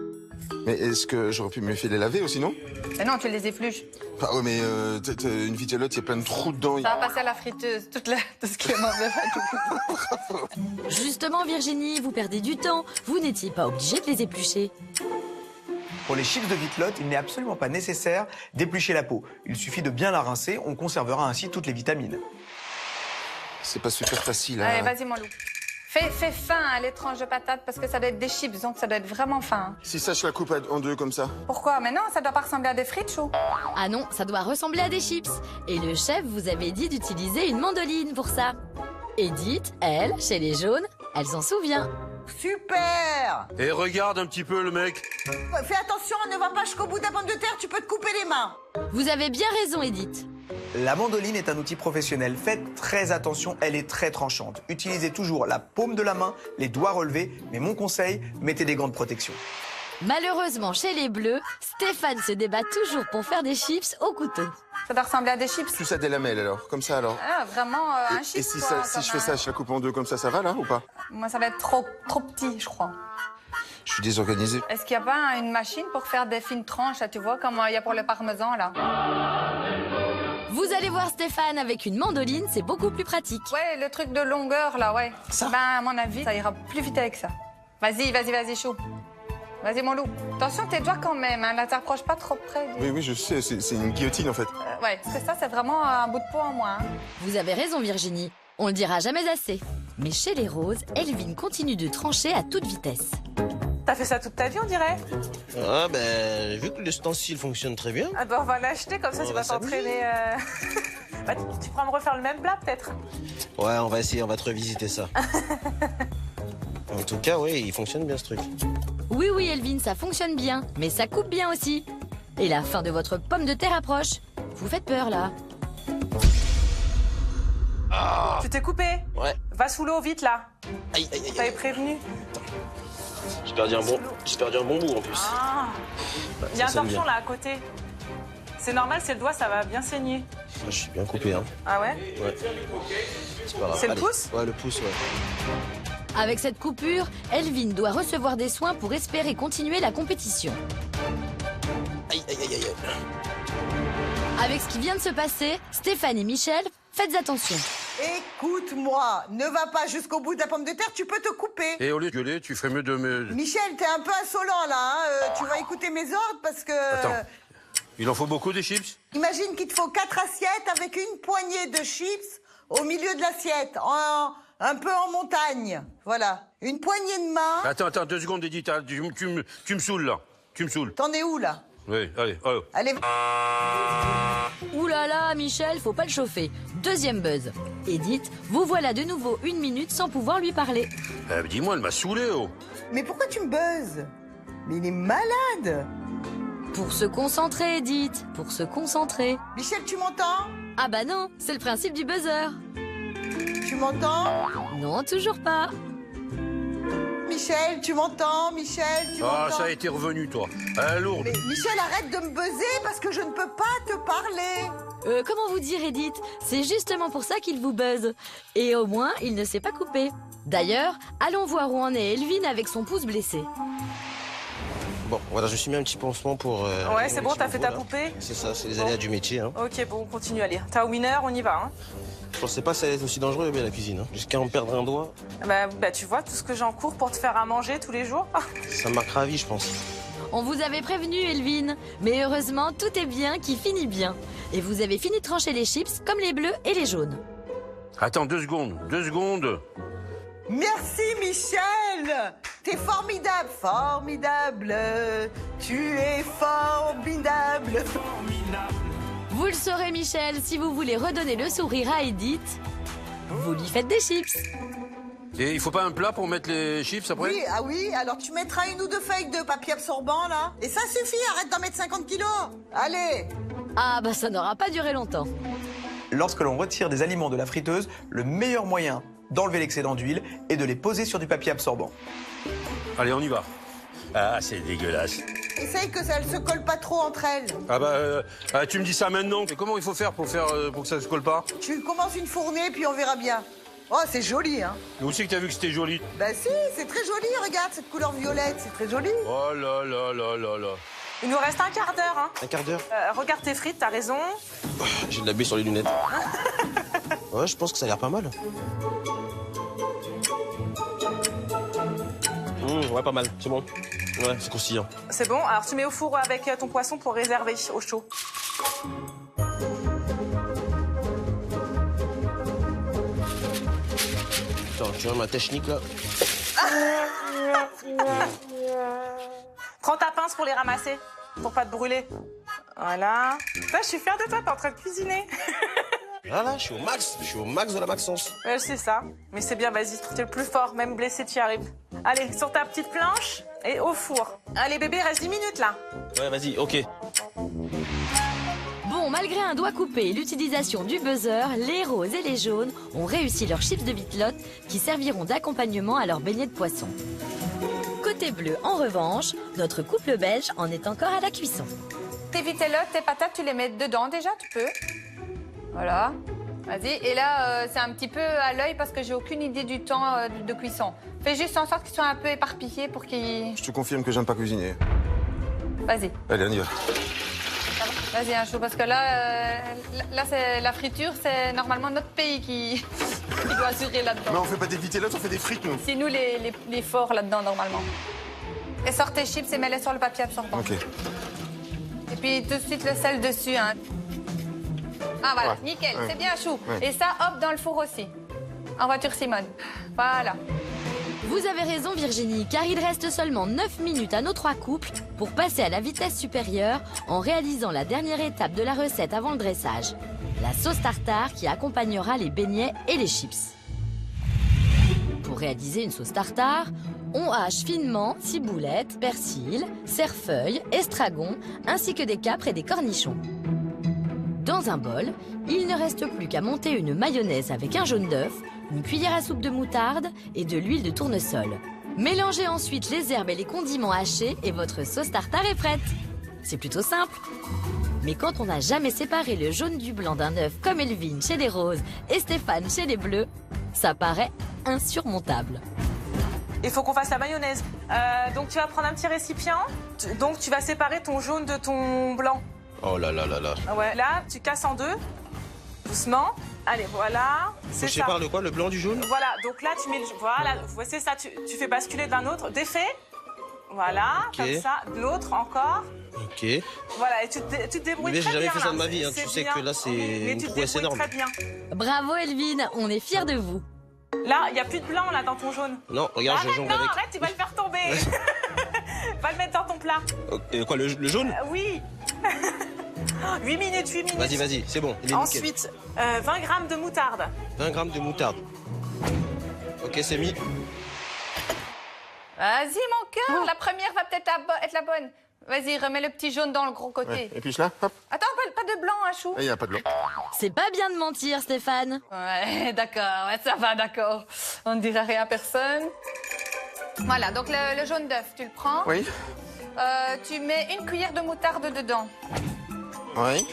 Speaker 6: Mais est-ce que j'aurais pu me les faire les laver aussi, non?
Speaker 5: Mais non, tu les épluches.
Speaker 6: Ah ouais, mais une vitellotte, il y a plein de trous dedans.
Speaker 5: Ça va passer à la friteuse, tout ce qui est mauvais.
Speaker 1: Justement Virginie, vous perdez du temps. Vous n'étiez pas obligé de les éplucher.
Speaker 7: Pour les chips de vitelotte, il n'est absolument pas nécessaire d'éplucher la peau. Il suffit de bien la rincer, on conservera ainsi toutes les vitamines.
Speaker 6: C'est pas super facile. Hein.
Speaker 5: Allez, vas-y, mon loup. Fais fin à l'étrange de patate parce que ça doit être des chips, donc ça doit être vraiment fin.
Speaker 6: Si ça, je la coupe en deux comme ça.
Speaker 5: Pourquoi? Mais non, ça doit pas ressembler à des frites, chou.
Speaker 1: Ah non, ça doit ressembler à des chips. Et le chef vous avait dit d'utiliser une mandoline pour ça. Edith, elle, chez les jaunes, elle s'en souvient.
Speaker 2: Super!
Speaker 4: Et regarde un petit peu le mec.
Speaker 2: Fais attention, ne va pas jusqu'au bout de la pomme de terre, tu peux te couper les mains.
Speaker 1: Vous avez bien raison Edith.
Speaker 7: La mandoline est un outil professionnel. Faites très attention, elle est très tranchante. Utilisez toujours la paume de la main, les doigts relevés, mais mon conseil, mettez des gants de protection.
Speaker 1: Malheureusement, chez les Bleus, Stéphane se débat toujours pour faire des chips au couteau.
Speaker 5: Ça doit ressembler à des chips.
Speaker 6: Plus à des lamelles alors, comme ça alors.
Speaker 5: Ah, vraiment un chips.
Speaker 6: Et si,
Speaker 5: quoi,
Speaker 6: si je fais ça, je la coupe en deux comme ça va là ou pas?
Speaker 5: Moi, ça va être trop petit, je crois.
Speaker 6: Je suis désorganisé.
Speaker 5: Est-ce qu'il n'y a pas une machine pour faire des fines tranches, là, tu vois, comme il y a pour le parmesan, là?
Speaker 1: Vous allez voir Stéphane avec une mandoline, c'est beaucoup plus pratique.
Speaker 5: Ouais, le truc de longueur, là, ouais.
Speaker 7: Ça?
Speaker 5: Ben, à mon avis, ça ira plus vite avec ça. Vas-y, chou. Vas-y, mon loup. Attention, tes doigts quand même, hein. Là, t'approches pas trop près.
Speaker 6: Oui, je sais, c'est une guillotine en fait.
Speaker 5: Ouais, parce que ça, c'est vraiment un bout de peau en moins. Hein.
Speaker 1: Vous avez raison Virginie, on le dira jamais assez. Mais chez les roses, Elvin continue de trancher à toute vitesse.
Speaker 8: T'as fait ça toute ta vie, on dirait?
Speaker 9: Ah ben, vu que l'ustensile fonctionne très bien.
Speaker 8: Ah bah on va l'acheter, comme ça
Speaker 9: On
Speaker 8: tu
Speaker 9: va
Speaker 8: vas t'entraîner. Bah, tu pourras me refaire le même plat, peut-être?
Speaker 9: Ouais, on va essayer, on va te revisiter ça. En tout cas, oui, il fonctionne bien ce truc.
Speaker 1: Oui, Elvin, ça fonctionne bien, mais ça coupe bien aussi. Et la fin de votre pomme de terre approche. Vous faites peur là.
Speaker 9: Ah,
Speaker 8: Tu t'es coupé?
Speaker 9: ouais.
Speaker 8: Va sous l'eau, vite, là.
Speaker 9: Aïe, aïe, aïe.
Speaker 8: T'avais prévenu.
Speaker 9: J'ai perdu un bon bout en plus.
Speaker 8: Ah.
Speaker 9: Ouais,
Speaker 8: Il y a un
Speaker 9: ça saigne
Speaker 8: torchon
Speaker 9: bien.
Speaker 8: là à côté. C'est normal, c'est le doigt, ça va bien saigner.
Speaker 9: Je suis bien coupé, hein.
Speaker 8: Ah ouais?
Speaker 9: Ouais. C'est pas grave.
Speaker 8: C'est le
Speaker 9: Allez.
Speaker 8: pouce?
Speaker 9: Ouais, le pouce, ouais.
Speaker 1: Avec cette coupure, Elvin doit recevoir des soins pour espérer continuer la compétition.
Speaker 9: Aïe, aïe, aïe, aïe.
Speaker 1: Avec ce qui vient de se passer, Stéphane et Michel, faites attention.
Speaker 2: Écoute-moi, ne va pas jusqu'au bout de la pomme de terre, tu peux te couper.
Speaker 4: Et au lieu de gueuler, tu ferais mieux de me...
Speaker 2: Michel, t'es un peu insolent là, hein. Tu vas écouter mes ordres parce que...
Speaker 4: Attends. Il en faut beaucoup des chips?
Speaker 2: Imagine qu'il te faut 4 assiettes avec une poignée de chips au milieu de l'assiette, un peu en montagne. Voilà, une poignée de main.
Speaker 4: Attends, 2 secondes, Edith, tu me saoules là. Tu me saoules.
Speaker 2: T'en es où là?
Speaker 4: Oui, allez, oh.
Speaker 2: Allez.
Speaker 1: Ouh là là, Michel, faut pas le chauffer. Deuxième buzz. Edith, vous voilà de nouveau 1 minute sans pouvoir lui parler.
Speaker 4: Dis-moi, elle m'a saoulé, oh.
Speaker 2: Mais pourquoi tu me buzzes? Mais il est malade.
Speaker 1: Pour se concentrer, Edith, pour se concentrer.
Speaker 2: Michel, tu m'entends?
Speaker 1: Ah bah non, c'est le principe du buzzer.
Speaker 2: Tu m'entends?
Speaker 1: Non, toujours pas.
Speaker 2: Michel, tu m'entends? Michel, tu m'entends?
Speaker 4: Ah, ça a été revenu, toi. Lourde.
Speaker 2: Mais Michel, arrête de me buzzer parce que je ne peux pas te parler.
Speaker 1: Comment vous dire, Edith? C'est justement pour ça qu'il vous buzz. Et au moins, il ne s'est pas coupé. D'ailleurs, allons voir où en est Elvin avec son pouce blessé.
Speaker 9: Bon, voilà, je me suis mis un petit pansement pour...
Speaker 8: Ouais, c'est bon, t'as fait ta
Speaker 9: là.
Speaker 8: poupée?
Speaker 9: C'est ça, c'est les aléas du métier. Hein.
Speaker 8: Ok, bon, on continue à lire. T'as un winner, on y va. Hein.
Speaker 9: Je pensais pas que ça allait être aussi dangereux, mais la cuisine. Hein. Jusqu'à en perdre un doigt,
Speaker 8: Bah, tu vois, tout ce que j'encours pour te faire à manger tous les jours.
Speaker 9: ça me marquera à vie, je pense.
Speaker 1: On vous avait prévenu, Elvin. Mais heureusement, tout est bien qui finit bien. Et vous avez fini de trancher les chips comme les bleus et les jaunes.
Speaker 4: Attends, 2 secondes, 2 secondes.
Speaker 2: Merci Michel. T'es formidable, formidable. Tu es formidable.
Speaker 1: Vous le saurez, Michel, si vous voulez redonner le sourire à Edith, vous lui faites des chips.
Speaker 4: Et il faut pas un plat pour mettre les chips après?
Speaker 2: Oui, ah oui, alors tu mettras 1 ou 2 feuilles de papier absorbant, là. Et ça suffit, arrête d'en mettre 50 kilos. Allez.
Speaker 1: Ah bah ça n'aura pas duré longtemps.
Speaker 7: Lorsque l'on retire des aliments de la friteuse, le meilleur moyen d'enlever l'excédent d'huile est de les poser sur du papier absorbant.
Speaker 4: Allez, on y va. Ah, c'est dégueulasse.
Speaker 2: Essaye que ça ne se colle pas trop entre elles.
Speaker 4: Ah bah, tu me dis ça maintenant. Mais comment il faut faire pour que ça se colle pas?
Speaker 2: Tu commences une fournée, puis on verra bien. Oh, c'est joli, hein.
Speaker 4: Mais où c'est que t'as vu que c'était joli?
Speaker 2: Bah si, c'est très joli, regarde, cette couleur violette, c'est très joli.
Speaker 4: Oh là là là là là.
Speaker 8: Il nous reste un quart d'heure. Hein.
Speaker 9: Un quart d'heure.
Speaker 8: Regarde tes frites, t'as raison.
Speaker 9: J'ai de la buée sur les lunettes. Ouais, je pense que ça a l'air pas mal. Ouais, pas mal, c'est bon. Ouais, c'est croustillant.
Speaker 8: C'est bon. Alors tu mets au four avec ton poisson pour réserver au chaud.
Speaker 9: Attends, tu vois ma technique là?
Speaker 8: Prends ta pince pour les ramasser, pour pas te brûler. Voilà. Ça, je suis fière de toi, t'es en train de cuisiner.
Speaker 9: Voilà, je suis au max de la maxence.
Speaker 8: Ouais, je sais ça. Mais c'est bien, vas-y, t'es le plus fort, même blessé, tu y arrives. Allez, sur ta petite planche et au four. Allez, bébé, reste 10 minutes là.
Speaker 9: Ouais, vas-y, ok.
Speaker 1: Bon, malgré un doigt coupé et l'utilisation du buzzer, les roses et les jaunes ont réussi leurs chips de vitelotte qui serviront d'accompagnement à leur beignet de poisson. Côté bleu, en revanche, notre couple belge en est encore à la cuisson.
Speaker 5: Tes vitellottes, tes patates, tu les mets dedans déjà, tu peux. Voilà. Vas-y. Et là, c'est un petit peu à l'œil parce que j'ai aucune idée du temps de cuisson. Fais juste en sorte qu'ils soient un peu éparpillés pour qu'ils...
Speaker 6: Je te confirme que j'aime pas cuisiner.
Speaker 5: Vas-y.
Speaker 6: Allez, on y va.
Speaker 5: Vas-y, un chou, parce que là, c'est la friture, c'est normalement notre pays qui doit assurer là-dedans.
Speaker 6: Mais on fait pas des vitellottes, on fait des frites, nous.
Speaker 5: C'est nous les forts là-dedans, normalement. Et sors tes chips et mets-les sur le papier absorbant.
Speaker 6: Ok.
Speaker 5: Et puis tout de suite le sel dessus. Hein. Ah voilà,
Speaker 6: Ouais.
Speaker 5: nickel,
Speaker 6: Ouais.
Speaker 5: c'est bien chou.
Speaker 6: Ouais.
Speaker 5: Et ça, hop, dans le four aussi. En voiture Simone. Voilà.
Speaker 1: Vous avez raison Virginie, car il reste seulement 9 minutes à nos 3 couples pour passer à la vitesse supérieure en réalisant la dernière étape de la recette avant le dressage. La sauce tartare qui accompagnera les beignets et les chips. Pour réaliser une sauce tartare, on hache finement ciboulette, persil, cerfeuil, estragon, ainsi que des capres et des cornichons. Dans un bol, il ne reste plus qu'à monter une mayonnaise avec un jaune d'œuf, une cuillère à soupe de moutarde et de l'huile de tournesol. Mélangez ensuite les herbes et les condiments hachés et votre sauce tartare est prête. C'est plutôt simple. Mais quand on n'a jamais séparé le jaune du blanc d'un œuf comme Elvin chez les roses et Stéphane chez les bleus, ça paraît insurmontable.
Speaker 8: Il faut qu'on fasse la mayonnaise. Donc tu vas prendre un petit récipient. Donc tu vas séparer ton jaune de ton blanc.
Speaker 9: Oh là là là là.
Speaker 8: Ouais. Là, tu casses en deux. Doucement. Allez, voilà.
Speaker 9: Je sépare le quoi, le blanc du jaune?
Speaker 8: Voilà, donc là, tu mets le... Voilà, c'est ça, tu fais basculer d'un autre. Défait. Voilà,
Speaker 9: Ok.
Speaker 8: comme ça. De l'autre, encore.
Speaker 9: Ok.
Speaker 8: Voilà, et tu te débrouilles
Speaker 9: Mais
Speaker 8: très
Speaker 9: j'ai
Speaker 8: bien.
Speaker 9: jamais fait ça
Speaker 8: là.
Speaker 9: de ma vie, hein.
Speaker 8: C'est
Speaker 9: Tu sais
Speaker 8: bien.
Speaker 9: que là, c'est
Speaker 8: Mais
Speaker 9: une
Speaker 8: tu te
Speaker 9: prouesse
Speaker 8: débrouilles
Speaker 9: énorme.
Speaker 8: très bien.
Speaker 1: Bravo Elvin, on est fiers de vous.
Speaker 8: Là, il n'y a plus de blanc, là, dans ton jaune.
Speaker 9: Non, regarde, je
Speaker 8: Arrête,
Speaker 9: jongle
Speaker 8: non,
Speaker 9: avec.
Speaker 8: arrête, tu vas le faire tomber. Va le mettre dans ton plat.
Speaker 9: Quoi, le jaune?
Speaker 8: Oui. 8 minutes, 8 minutes.
Speaker 9: Vas-y, vas-y, c'est bon, il est nickel.
Speaker 8: Ensuite, 20 grammes de moutarde.
Speaker 9: 20 grammes de moutarde. Ok, c'est mis.
Speaker 5: Vas-y, mon cœur, la première va peut-être être la bonne. Vas-y, remets le petit jaune dans le gros côté.
Speaker 6: Ouais. Et puis là, hop,
Speaker 5: Attends, pas de blanc, hein, chou.
Speaker 6: il n'y a pas de blanc.
Speaker 1: C'est pas bien de mentir Stéphane.
Speaker 5: Ouais, d'accord, ouais, ça va, d'accord. On ne dira rien à personne. Voilà, donc le jaune d'œuf, tu le prends.
Speaker 6: Oui.
Speaker 5: Tu mets une cuillère de moutarde dedans.
Speaker 6: Oui.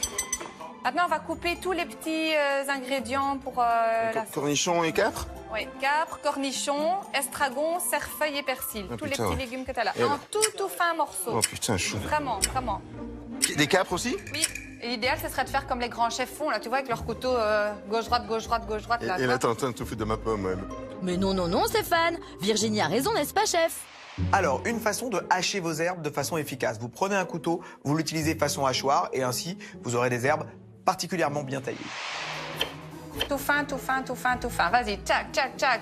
Speaker 5: Maintenant, on va couper tous les petits ingrédients pour la...
Speaker 6: Cornichons et capres.
Speaker 5: Oui, capre, cornichon, estragon, cerfeuil et persil.
Speaker 6: Ah,
Speaker 5: tous les
Speaker 6: putain,
Speaker 5: petits
Speaker 6: ouais.
Speaker 5: légumes que tu as là.
Speaker 6: Et
Speaker 5: En
Speaker 6: alors
Speaker 5: tout fin morceaux.
Speaker 6: Oh putain, chou.
Speaker 5: Vraiment, vraiment.
Speaker 6: Des capres aussi?
Speaker 5: Oui. Et l'idéal, ce serait de faire comme les grands chefs font, là, tu vois, avec leur couteau gauche-droite, gauche-droite, gauche-droite. Là,
Speaker 6: Et là, t'es en train de tout foutre de ma pomme, même.
Speaker 1: Mais non, non, non Stéphane, Virginie a raison, n'est-ce pas chef?
Speaker 7: Alors, une façon de hacher vos herbes de façon efficace. Vous prenez un couteau, vous l'utilisez façon hachoir et ainsi, vous aurez des herbes particulièrement bien taillées.
Speaker 5: Tout fin, tout fin, tout fin, tout fin. Vas-y, tchac, tchac, tchac.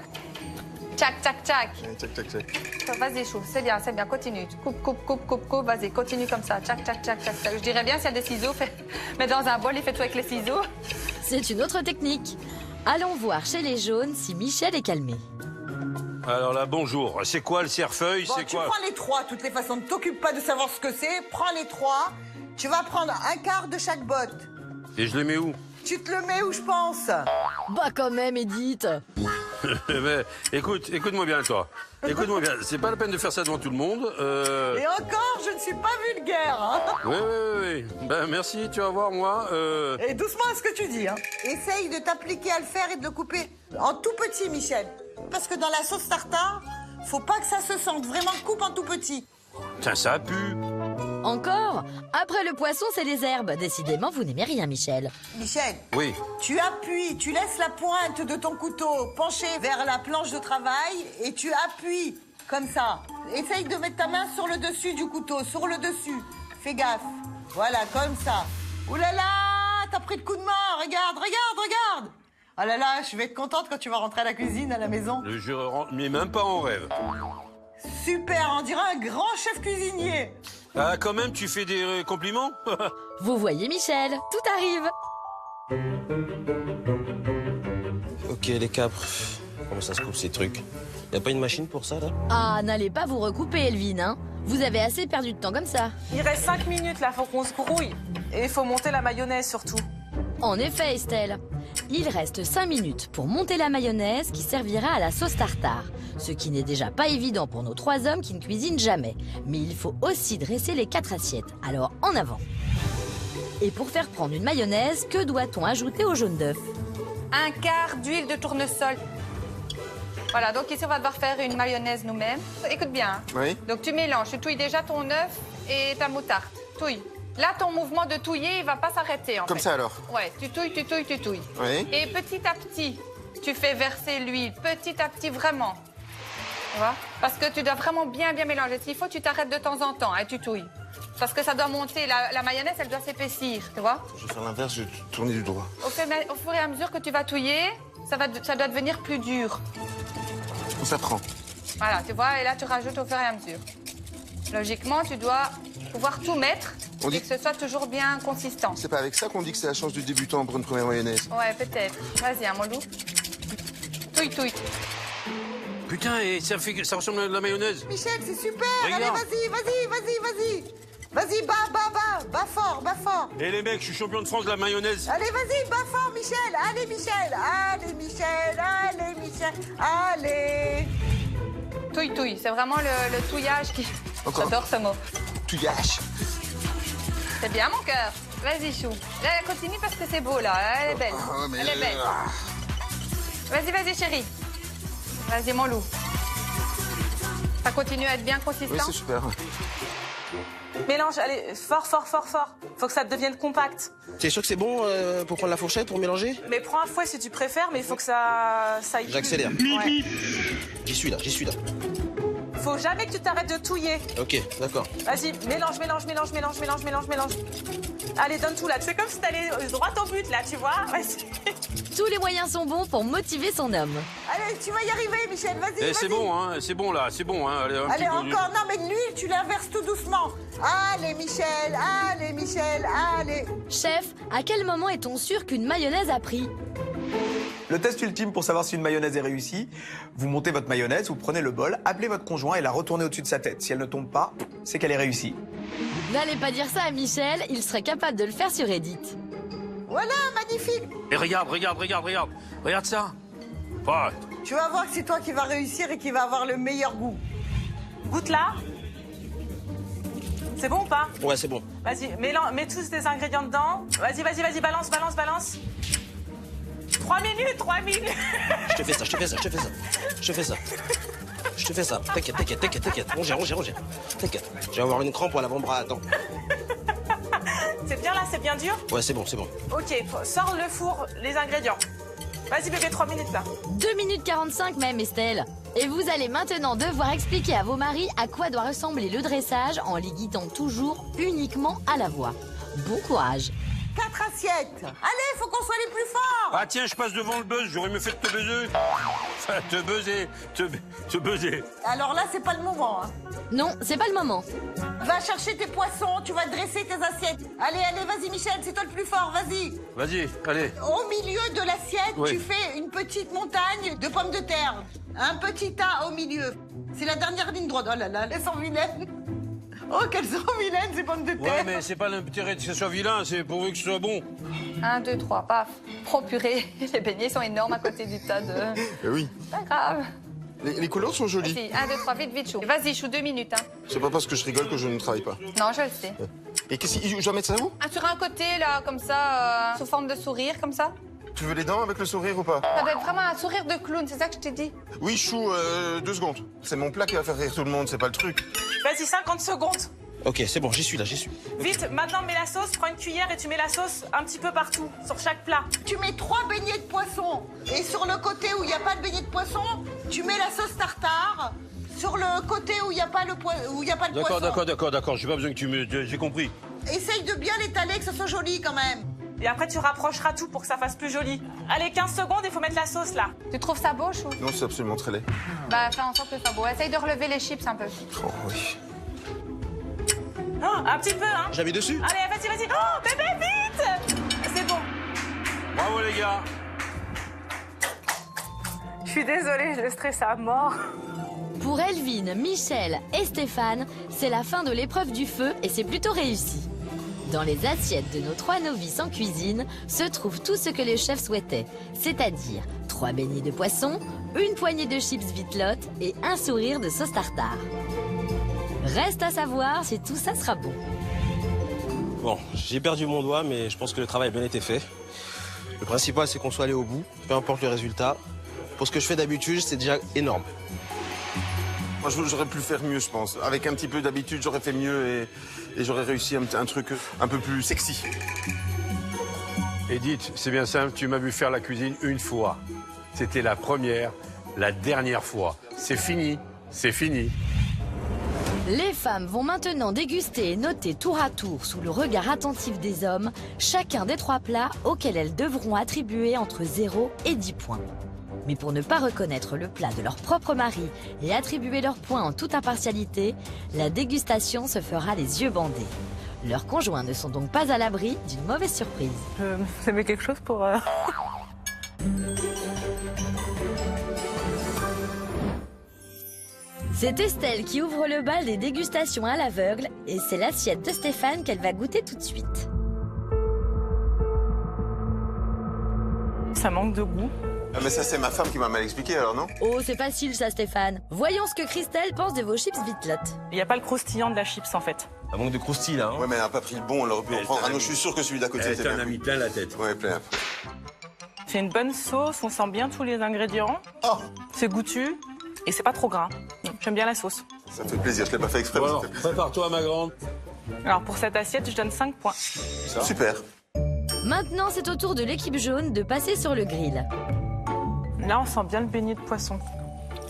Speaker 5: Tchac, tchac, tchac.
Speaker 6: Allez, tac, tac, tac.
Speaker 5: Vas-y, chou, c'est bien, continue. Coupe, coupe, coupe, coupe, coupe, vas-y, continue comme ça. Tchac, tchac, tchac, tchac, tchac. Je dirais bien s'il y a des ciseaux, mais dans un bol, il fait tout avec les ciseaux.
Speaker 1: C'est une autre technique. Allons voir chez les jaunes si Michel est calmé.
Speaker 4: Alors là, bonjour. C'est quoi le cerfeuil?
Speaker 2: Bon,
Speaker 4: C'est
Speaker 2: tu
Speaker 4: quoi?
Speaker 2: prends les 3, de toutes les façons. Ne t'occupe pas de savoir ce que c'est. Prends les 3. Tu vas prendre un quart de chaque botte.
Speaker 4: Et je le mets où?
Speaker 2: Tu te le mets où je pense.
Speaker 1: Bah quand même, Edith.
Speaker 4: Mais, écoute-moi bien, toi. Écoute-moi bien. C'est pas la peine de faire ça devant tout le monde.
Speaker 2: Et encore, je ne suis pas vulgaire. Hein.
Speaker 4: Oui. Ben, merci, tu vas voir, moi.
Speaker 2: Et doucement à ce que tu dis. Hein. Essaye de t'appliquer à le faire et de le couper en tout petit, Michel. Parce que dans la sauce tartare, faut pas que ça se sente. Vraiment, coupe en tout petit.
Speaker 4: Tiens, ça pue.
Speaker 1: Encore? Après le poisson, c'est les herbes. Décidément, vous n'aimez rien, Michel.
Speaker 2: Michel,
Speaker 4: Oui.
Speaker 2: tu appuies, tu laisses la pointe de ton couteau pencher vers la planche de travail et tu appuies comme ça. Essaye de mettre ta main sur le dessus du couteau, sur le dessus. Fais gaffe. Voilà, comme ça. Ouh là là, t'as pris le coup de main. Regarde. Oh là là, je vais être contente quand tu vas rentrer à la cuisine, à la maison.
Speaker 4: Je rentre, mais même pas en rêve.
Speaker 2: Super, on dirait un grand chef cuisinier.
Speaker 4: Ah, quand même, tu fais des compliments?
Speaker 1: Vous voyez, Michel, tout arrive.
Speaker 9: Ok, les capres. Comment ça se coupe ces trucs? Y a pas une machine pour ça, là?
Speaker 1: Ah, n'allez pas vous recouper, Elvin, hein. Vous avez assez perdu de temps comme ça.
Speaker 8: Il reste 5 minutes là, faut qu'on se grouille. Et il faut monter la mayonnaise surtout.
Speaker 1: En effet, Estelle. Il reste 5 minutes pour monter la mayonnaise qui servira à la sauce tartare. Ce qui n'est déjà pas évident pour nos 3 hommes qui ne cuisinent jamais. Mais il faut aussi dresser les 4 assiettes. Alors, en avant. Et pour faire prendre une mayonnaise, que doit-on ajouter au jaune d'œuf?
Speaker 5: Un quart d'huile de tournesol. Voilà, donc ici on va devoir faire une mayonnaise nous-mêmes. Écoute bien. Hein.
Speaker 6: Oui.
Speaker 5: Donc tu mélanges, tu touilles déjà ton œuf et ta moutarde. Touille. Là, ton mouvement de touiller, il va pas s'arrêter en fait.
Speaker 6: Comme ça alors?
Speaker 5: Ouais, tu touilles.
Speaker 6: Oui.
Speaker 5: Et petit à petit, tu fais verser l'huile, petit à petit vraiment. Tu vois? Parce que tu dois vraiment bien mélanger. S'il faut, tu t'arrêtes de temps en temps et tu touilles. Parce que ça doit monter, la mayonnaise, elle doit s'épaissir, tu vois?
Speaker 6: Je vais faire l'inverse, je vais tourner du droit.
Speaker 5: Au fur et à mesure que tu vas touiller, ça doit devenir plus dur.
Speaker 6: Ça prend.
Speaker 5: Voilà, tu vois, et là, tu rajoutes au fur et à mesure. Logiquement, tu dois pouvoir tout mettre et que ce soit toujours bien consistant.
Speaker 6: C'est pas avec ça qu'on dit que c'est la chance du débutant pour une première mayonnaise?
Speaker 5: Ouais, peut-être. Vas-y, hein, mon loup. Touille.
Speaker 4: Putain, et ça ressemble à de la mayonnaise.
Speaker 2: Michel, c'est super.
Speaker 4: Regarde.
Speaker 2: Allez, vas-y. Vas-y, bas fort.
Speaker 4: Et les mecs, je suis champion de France de la mayonnaise.
Speaker 2: Allez, vas-y, bas fort, Michel. Allez.
Speaker 5: Touille. C'est vraiment le touillage qui...
Speaker 6: Encore.
Speaker 5: J'adore ce mot.
Speaker 6: Touillage.
Speaker 5: C'est bien, mon cœur. Vas-y, chou. Là, elle continue parce que c'est beau, là. Elle est belle.
Speaker 6: Ah, mais
Speaker 5: Elle est belle. Vas-y, chérie. Vas-y, mon loup. Ça continue à être bien consistant?
Speaker 6: Oui, c'est super.
Speaker 8: Mélange, allez, fort. Faut que ça devienne compact.
Speaker 9: T'es sûr que c'est bon pour prendre la fourchette, pour mélanger?
Speaker 8: Mais prends un fouet si tu préfères, mais il faut que ça aille.
Speaker 9: J'accélère.
Speaker 8: Ouais.
Speaker 9: J'y suis là.
Speaker 8: Faut jamais que tu t'arrêtes de touiller.
Speaker 9: Ok, d'accord.
Speaker 8: Vas-y, mélange. Allez, donne tout là. C'est comme si t'allais droit au but là, tu vois. Vas-y.
Speaker 1: Tous les moyens sont bons pour motiver son homme.
Speaker 2: Allez, tu vas y arriver, Michel. Vas-y.
Speaker 4: C'est bon, hein. C'est bon, là. C'est bon, hein.
Speaker 2: Allez,
Speaker 4: petit peu
Speaker 2: encore. Non, mais l'huile, tu l'inverses tout doucement. Allez, Michel.
Speaker 1: Chef, à quel moment est-on sûr qu'une mayonnaise a pris?
Speaker 7: Le test ultime pour savoir si une mayonnaise est réussie, vous montez votre mayonnaise, vous prenez le bol, appelez votre conjoint et la retournez au-dessus de sa tête. Si elle ne tombe pas, c'est qu'elle est réussie.
Speaker 1: N'allez pas dire ça à Michel, il serait capable de le faire sur Edith.
Speaker 2: Voilà, magnifique.
Speaker 4: Et regarde. Regarde ça. Oh,
Speaker 2: Tu vas voir que c'est toi qui vas réussir et qui va avoir le meilleur goût.
Speaker 8: Goûte là. C'est bon ou pas?
Speaker 9: Ouais, c'est bon.
Speaker 8: Vas-y, mets tous tes ingrédients dedans. Vas-y, balance. 3 minutes.
Speaker 9: Je te fais ça. T'inquiète. Rongez. T'inquiète. Je vais avoir une crampe à l'avant-bras, attends.
Speaker 8: C'est bien là, c'est bien dur?
Speaker 9: Ouais, c'est bon.
Speaker 8: Ok, sors le four, les ingrédients. Vas-y bébé, 3 minutes là.
Speaker 1: 2 minutes 45 même, Estelle. Et vous allez maintenant devoir expliquer à vos maris à quoi doit ressembler le dressage en les guidant toujours uniquement à la voix. Bon courage.
Speaker 2: 4 assiettes. Allez, faut qu'on soit les plus forts.
Speaker 4: Ah tiens, je passe devant le buzz, j'aurais mieux fait de te buzzer. Enfin, te buzzer.
Speaker 2: Alors là, c'est pas le moment. Hein.
Speaker 1: Non, c'est pas le moment.
Speaker 2: Va chercher tes poissons, tu vas dresser tes assiettes. Allez, vas-y Michel, c'est toi le plus fort, vas-y.
Speaker 4: Vas-y, allez.
Speaker 2: Au milieu de l'assiette,
Speaker 4: Oui.
Speaker 2: tu fais une petite montagne de pommes de terre. Un petit tas au milieu. C'est la dernière ligne droite. Oh là là, elles sont vilaines. Oh, qu'elles sont vilaines, ces pommes de terre.
Speaker 4: Ouais, mais c'est pas l'intérêt que ce soit vilain, c'est pourvu que ce soit bon.
Speaker 5: 1, 2, 3, paf. Oh purée, les beignets sont énormes à côté du tas de...
Speaker 6: Oui.
Speaker 5: Pas grave.
Speaker 6: Les couleurs sont jolies.
Speaker 5: Vas-y, 1, 2, 3, vite, Chou. Vas-y, Chou, 2 minutes. Hein.
Speaker 6: C'est pas parce que je rigole que je ne travaille pas.
Speaker 5: Non, je le sais.
Speaker 6: Et qu'est-ce que je dois mettre ça où?
Speaker 5: Ah, sur un côté, là, comme ça, sous forme de sourire, comme ça.
Speaker 6: Tu veux les dents avec le sourire ou pas?
Speaker 5: Ça doit être vraiment un sourire de clown, c'est ça que je t'ai dit.
Speaker 6: Oui, Chou, 2 secondes. C'est mon plat qui va faire rire tout le monde, c'est pas le truc.
Speaker 8: Vas-y, 50 secondes.
Speaker 9: Ok, c'est bon, j'y suis là, j'y suis.
Speaker 8: Vite, maintenant mets la sauce, prends une cuillère et tu mets la sauce un petit peu partout, sur chaque plat.
Speaker 2: Tu mets 3 beignets de poisson. Et sur le côté où il n'y a pas de beignet de poisson, tu mets la sauce tartare. Sur le côté où il n'y a pas le poisson.
Speaker 4: D'accord, j'ai pas besoin que tu me... J'ai compris.
Speaker 2: Essaye de bien l'étaler, que ce soit joli quand même.
Speaker 8: Et après, tu rapprocheras tout pour que ça fasse plus joli. Allez, 15 secondes, il faut mettre la sauce là.
Speaker 5: Tu trouves ça beau, Chou?
Speaker 6: Non, c'est absolument très laid.
Speaker 5: Bah, fais en sorte que ce soit beau. Essaye de relever les chips un peu.
Speaker 6: Oh oui.
Speaker 8: Oh, un petit peu, hein.
Speaker 9: J'ai mis dessus.
Speaker 8: Allez, vas-y. Oh, bébé, vite. C'est bon.
Speaker 4: Bravo les gars.
Speaker 8: Je suis désolée, je stresse à mort.
Speaker 1: Pour Elvine, Michel et Stéphane, c'est la fin de l'épreuve du feu et c'est plutôt réussi. Dans les assiettes de nos 3 novices en cuisine se trouve tout ce que les chefs souhaitaient, c'est-à-dire 3 beignets de poisson, une poignée de chips vitelotte et un sourire de sauce tartare. Reste à savoir si tout ça sera bon.
Speaker 9: Bon, j'ai perdu mon doigt, mais je pense que le travail a bien été fait. Le principal, c'est qu'on soit allé au bout, peu importe le résultat. Pour ce que je fais d'habitude, c'est déjà énorme.
Speaker 6: Moi, j'aurais pu faire mieux, je pense. Avec un petit peu d'habitude, j'aurais fait mieux et j'aurais réussi un truc un peu plus sexy.
Speaker 4: Edith, c'est bien simple, tu m'as vu faire la cuisine une fois. C'était la première, la dernière fois. C'est fini, c'est fini.
Speaker 1: Les femmes vont maintenant déguster et noter tour à tour, sous le regard attentif des hommes, chacun des 3 plats auxquels elles devront attribuer entre 0 et 10 points. Mais pour ne pas reconnaître le plat de leur propre mari et attribuer leurs points en toute impartialité, la dégustation se fera les yeux bandés. Leurs conjoints ne sont donc pas à l'abri d'une mauvaise surprise.
Speaker 8: Vous avez quelque chose pour...
Speaker 1: C'est Estelle qui ouvre le bal des dégustations à l'aveugle et c'est l'assiette de Stéphane qu'elle va goûter tout de suite.
Speaker 8: Ça manque de goût.
Speaker 6: Ah, mais ça, c'est ma femme qui m'a mal expliqué, alors non?
Speaker 1: Oh, c'est facile ça Stéphane. Voyons ce que Christelle pense de vos chips vitelotte.
Speaker 8: Il n'y a pas le croustillant de la chips en fait.
Speaker 3: Ça manque de croustille là. Hein.
Speaker 6: Ouais, mais elle n'a pas pris le bon, elle aurait pu en prendre un autre. Je suis sûr que celui d'à côté, c'était
Speaker 4: T'en
Speaker 6: bien.
Speaker 4: as mis plein la tête.
Speaker 6: Ouais, plein.
Speaker 8: C'est une bonne sauce, on sent bien tous les ingrédients.
Speaker 6: Oh,
Speaker 8: C'est goûtu et c'est pas trop gras. J'aime bien la sauce.
Speaker 6: ça me fait plaisir, je l'ai pas fait exprès.
Speaker 4: Bon
Speaker 6: mais ça
Speaker 4: alors,
Speaker 6: fait plaisir.
Speaker 4: prépare-toi ma grande.
Speaker 8: Alors pour cette assiette, je donne 5 points.
Speaker 6: Super.
Speaker 1: Maintenant, c'est au tour de l'équipe jaune de passer sur le grill.
Speaker 8: Là, on sent bien le beignet de poisson.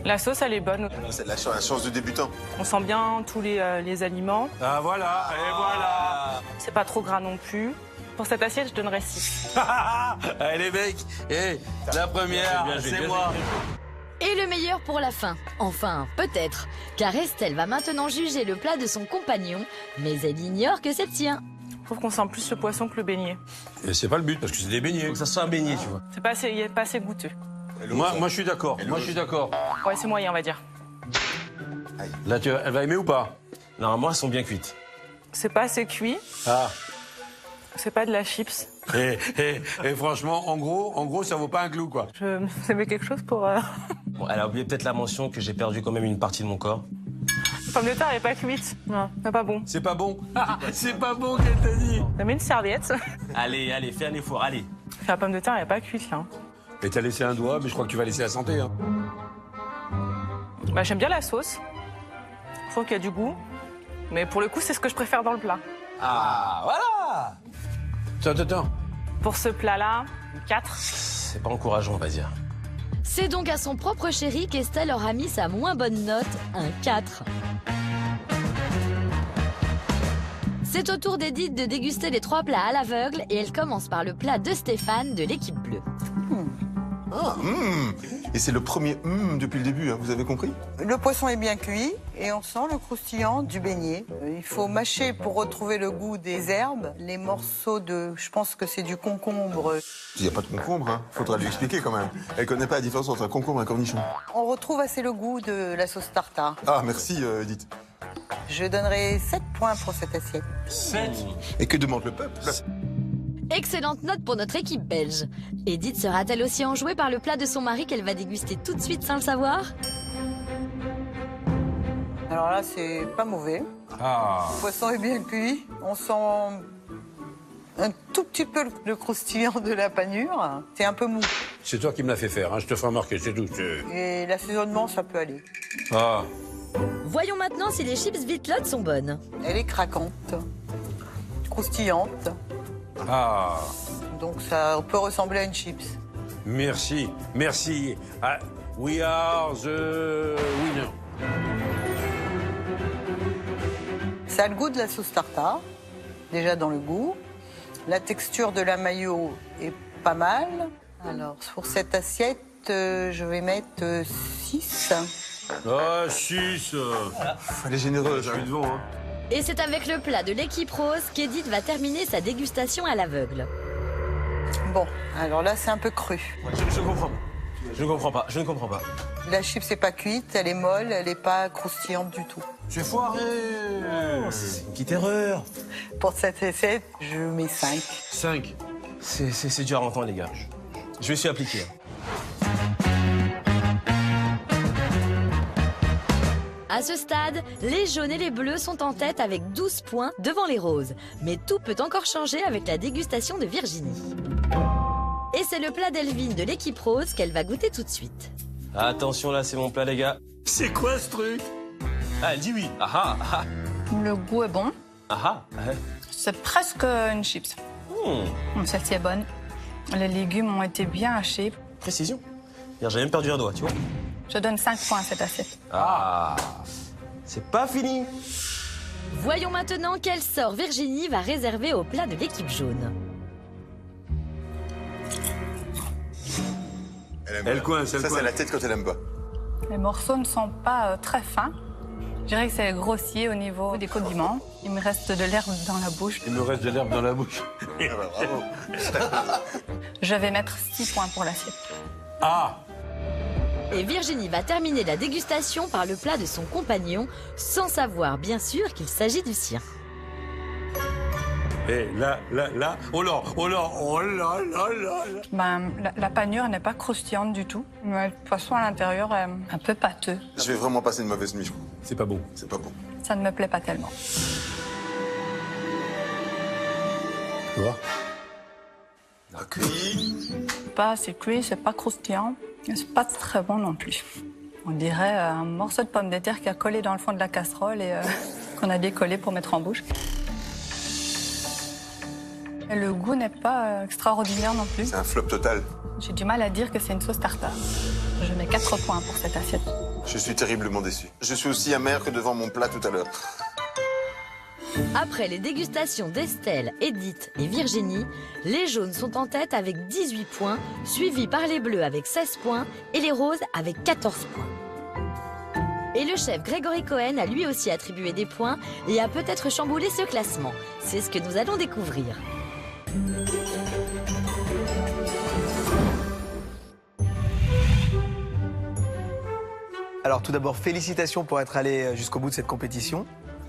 Speaker 8: La sauce, elle est bonne.
Speaker 6: C'est la chance de débutant.
Speaker 8: On sent bien tous les aliments.
Speaker 4: Ah voilà, et voilà.
Speaker 8: C'est pas trop gras non plus. Pour cette assiette, je donnerais 6.
Speaker 3: Allez les mecs, la première, c'est moi.
Speaker 1: Et le meilleur pour la fin. Enfin, peut-être. Car Estelle va maintenant juger le plat de son compagnon, mais elle ignore que c'est le sien.
Speaker 8: Je trouve qu'on sent plus le poisson que le beignet.
Speaker 4: Et c'est pas le but, parce que c'est des beignets.
Speaker 3: Faut que ça soit un beignet, tu vois.
Speaker 8: C'est pas assez, il est pas assez goûteux.
Speaker 4: Moi, je suis d'accord. Moi, je suis d'accord.
Speaker 8: Ouais, c'est moyen, on va dire.
Speaker 4: Là, elle va aimer ou pas?
Speaker 3: Normalement, elles sont bien cuites.
Speaker 8: C'est pas assez cuit.
Speaker 4: Ah.
Speaker 8: C'est pas de la chips.
Speaker 4: Et franchement, en gros, ça vaut pas un clou, quoi.
Speaker 8: Vous avez quelque chose pour...
Speaker 3: Bon, elle a oublié peut-être la mention que j'ai perdu quand même une partie de mon corps.
Speaker 8: La pomme de terre, elle est pas cuite. Non, c'est pas bon.
Speaker 4: C'est pas bon. C'est pas bon qu'elle t'a dit.
Speaker 8: On met une serviette.
Speaker 3: Allez, fais un effort, allez.
Speaker 8: La pomme de terre, elle est pas cuite, là.
Speaker 4: Et t'as laissé un doigt, mais je crois que tu vas laisser la santé. Hein.
Speaker 8: Bah, j'aime bien la sauce. Je trouve qu'il y a du goût. Mais pour le coup, c'est ce que je préfère dans le plat.
Speaker 3: Ah, voilà.
Speaker 4: Attends.
Speaker 8: Pour ce plat-là, 4.
Speaker 3: C'est pas encourageant, on va dire.
Speaker 1: C'est donc à son propre chéri qu'Estelle aura mis sa moins bonne note, un 4. C'est au tour d'Edith de déguster les 3 plats à l'aveugle et elle commence par le plat de Stéphane de l'équipe bleue.
Speaker 6: Ah, Et c'est le premier depuis le début, hein, vous avez compris?
Speaker 2: Le poisson est bien cuit et on sent le croustillant du beignet. Il faut mâcher pour retrouver le goût des herbes. Les morceaux de, je pense que c'est du concombre.
Speaker 6: Il n'y a pas de concombre, hein. Faudra lui expliquer quand même. Elle connaît pas la différence entre un concombre et un cornichon.
Speaker 2: On retrouve assez le goût de la sauce tartare.
Speaker 6: Ah, merci Edith.
Speaker 2: Je donnerai 7 points pour cette assiette.
Speaker 3: 7.
Speaker 6: Et que demande le peuple?
Speaker 1: Excellente note pour notre équipe belge. Edith sera-t-elle aussi enjouée par le plat de son mari qu'elle va déguster tout de suite sans le savoir?
Speaker 2: Alors là, c'est pas mauvais. Le poisson est bien cuit. On sent un tout petit peu le croustillant de la panure. C'est un peu mou.
Speaker 4: C'est toi qui me l'as fait faire, hein, je te ferai remarquer, c'est tout.
Speaker 2: Et l'assaisonnement, ça peut aller.
Speaker 4: Ah,
Speaker 1: Voyons maintenant si les chips Vitlotte sont bonnes.
Speaker 2: Elle est craquante, croustillante.
Speaker 4: ah,
Speaker 2: Donc ça peut ressembler à une chips.
Speaker 4: merci, merci. Ah, we are the winner.
Speaker 2: Ça a le goût de la sauce tartare, déjà dans le goût. La texture de la mayo est pas mal. Alors, pour cette assiette, je vais mettre 6.
Speaker 4: Ah, 6.
Speaker 6: Elle est généreuse.
Speaker 4: Je suis devant, hein.
Speaker 1: Et c'est avec le plat de l'équipe rose qu'Edith va terminer sa dégustation à l'aveugle.
Speaker 2: Bon, alors là, c'est un peu cru.
Speaker 3: Je comprends pas. Je ne comprends pas. Je ne comprends pas.
Speaker 2: La chips n'est pas cuite, elle est molle, elle n'est pas croustillante du tout.
Speaker 3: J'ai foiré. C'est une petite erreur.
Speaker 2: Pour cette assiette, je mets 5.
Speaker 4: 5.
Speaker 3: C'est dur à entendre, les gars. Je me suis appliqué.
Speaker 1: À ce stade, les jaunes et les bleus sont en tête avec 12 points devant les roses. Mais tout peut encore changer avec la dégustation de Virginie. Et c'est le plat d'Elvine de l'équipe rose qu'elle va goûter tout de suite.
Speaker 3: Attention, là, c'est mon plat, les gars.
Speaker 4: C'est quoi ce truc?
Speaker 3: Ah, elle dit oui. Ah ah, ah
Speaker 5: Le goût est bon.
Speaker 3: ah. Ah.
Speaker 5: C'est presque une chips. Celle-ci est bonne. Les légumes ont été bien hachés.
Speaker 3: Précision. J'ai même perdu un doigt, tu vois.
Speaker 5: Je donne 5 points à cette assiette.
Speaker 3: Ah, c'est pas fini.
Speaker 1: Voyons maintenant quel sort Virginie va réserver au plat de l'équipe jaune.
Speaker 4: Elle coince, elle
Speaker 6: Ça,
Speaker 4: coince.
Speaker 6: c'est la tête quand elle aime pas.
Speaker 5: Les morceaux ne sont pas très fins. Je dirais que c'est grossier au niveau des condiments. Il me reste de l'herbe dans la bouche.
Speaker 4: Il me reste de l'herbe dans la bouche.
Speaker 6: Ah bah, bravo.
Speaker 5: Je vais mettre 6 points pour l'assiette.
Speaker 4: Ah,
Speaker 1: Et Virginie va terminer la dégustation par le plat de son compagnon, sans savoir bien sûr qu'il s'agit du sien.
Speaker 4: et là, oh là, oh là, oh là, là, là.
Speaker 5: Ben, la panure n'est pas croustillante du tout. Mais le poisson à l'intérieur est un peu pâteux.
Speaker 6: Je vais vraiment passer une mauvaise nuit, je crois.
Speaker 4: C'est pas bon.
Speaker 6: C'est pas bon.
Speaker 5: Ça ne me plaît pas tellement.
Speaker 4: Tu vois?
Speaker 6: La cuit.
Speaker 5: Pas assez cuit, c'est pas croustillant. C'est pas très bon non plus. On dirait un morceau de pomme de terre qui a collé dans le fond de la casserole et qu'on a décollé pour mettre en bouche. Et le goût n'est pas extraordinaire non plus.
Speaker 6: C'est un flop total.
Speaker 5: J'ai du mal à dire que c'est une sauce tartare. Je mets 4 points pour cette assiette.
Speaker 6: Je suis terriblement déçu. Je suis aussi amer que devant mon plat tout à l'heure.
Speaker 1: Après les dégustations d'Estelle, Edith et Virginie, les jaunes sont en tête avec 18 points, suivis par les bleus avec 16 points et les roses avec 14 points. Et le chef Grégory Cohen a lui aussi attribué des points et a peut-être chamboulé ce classement. C'est ce que nous allons découvrir.
Speaker 7: Alors tout d'abord, félicitations pour être allé jusqu'au bout de cette compétition.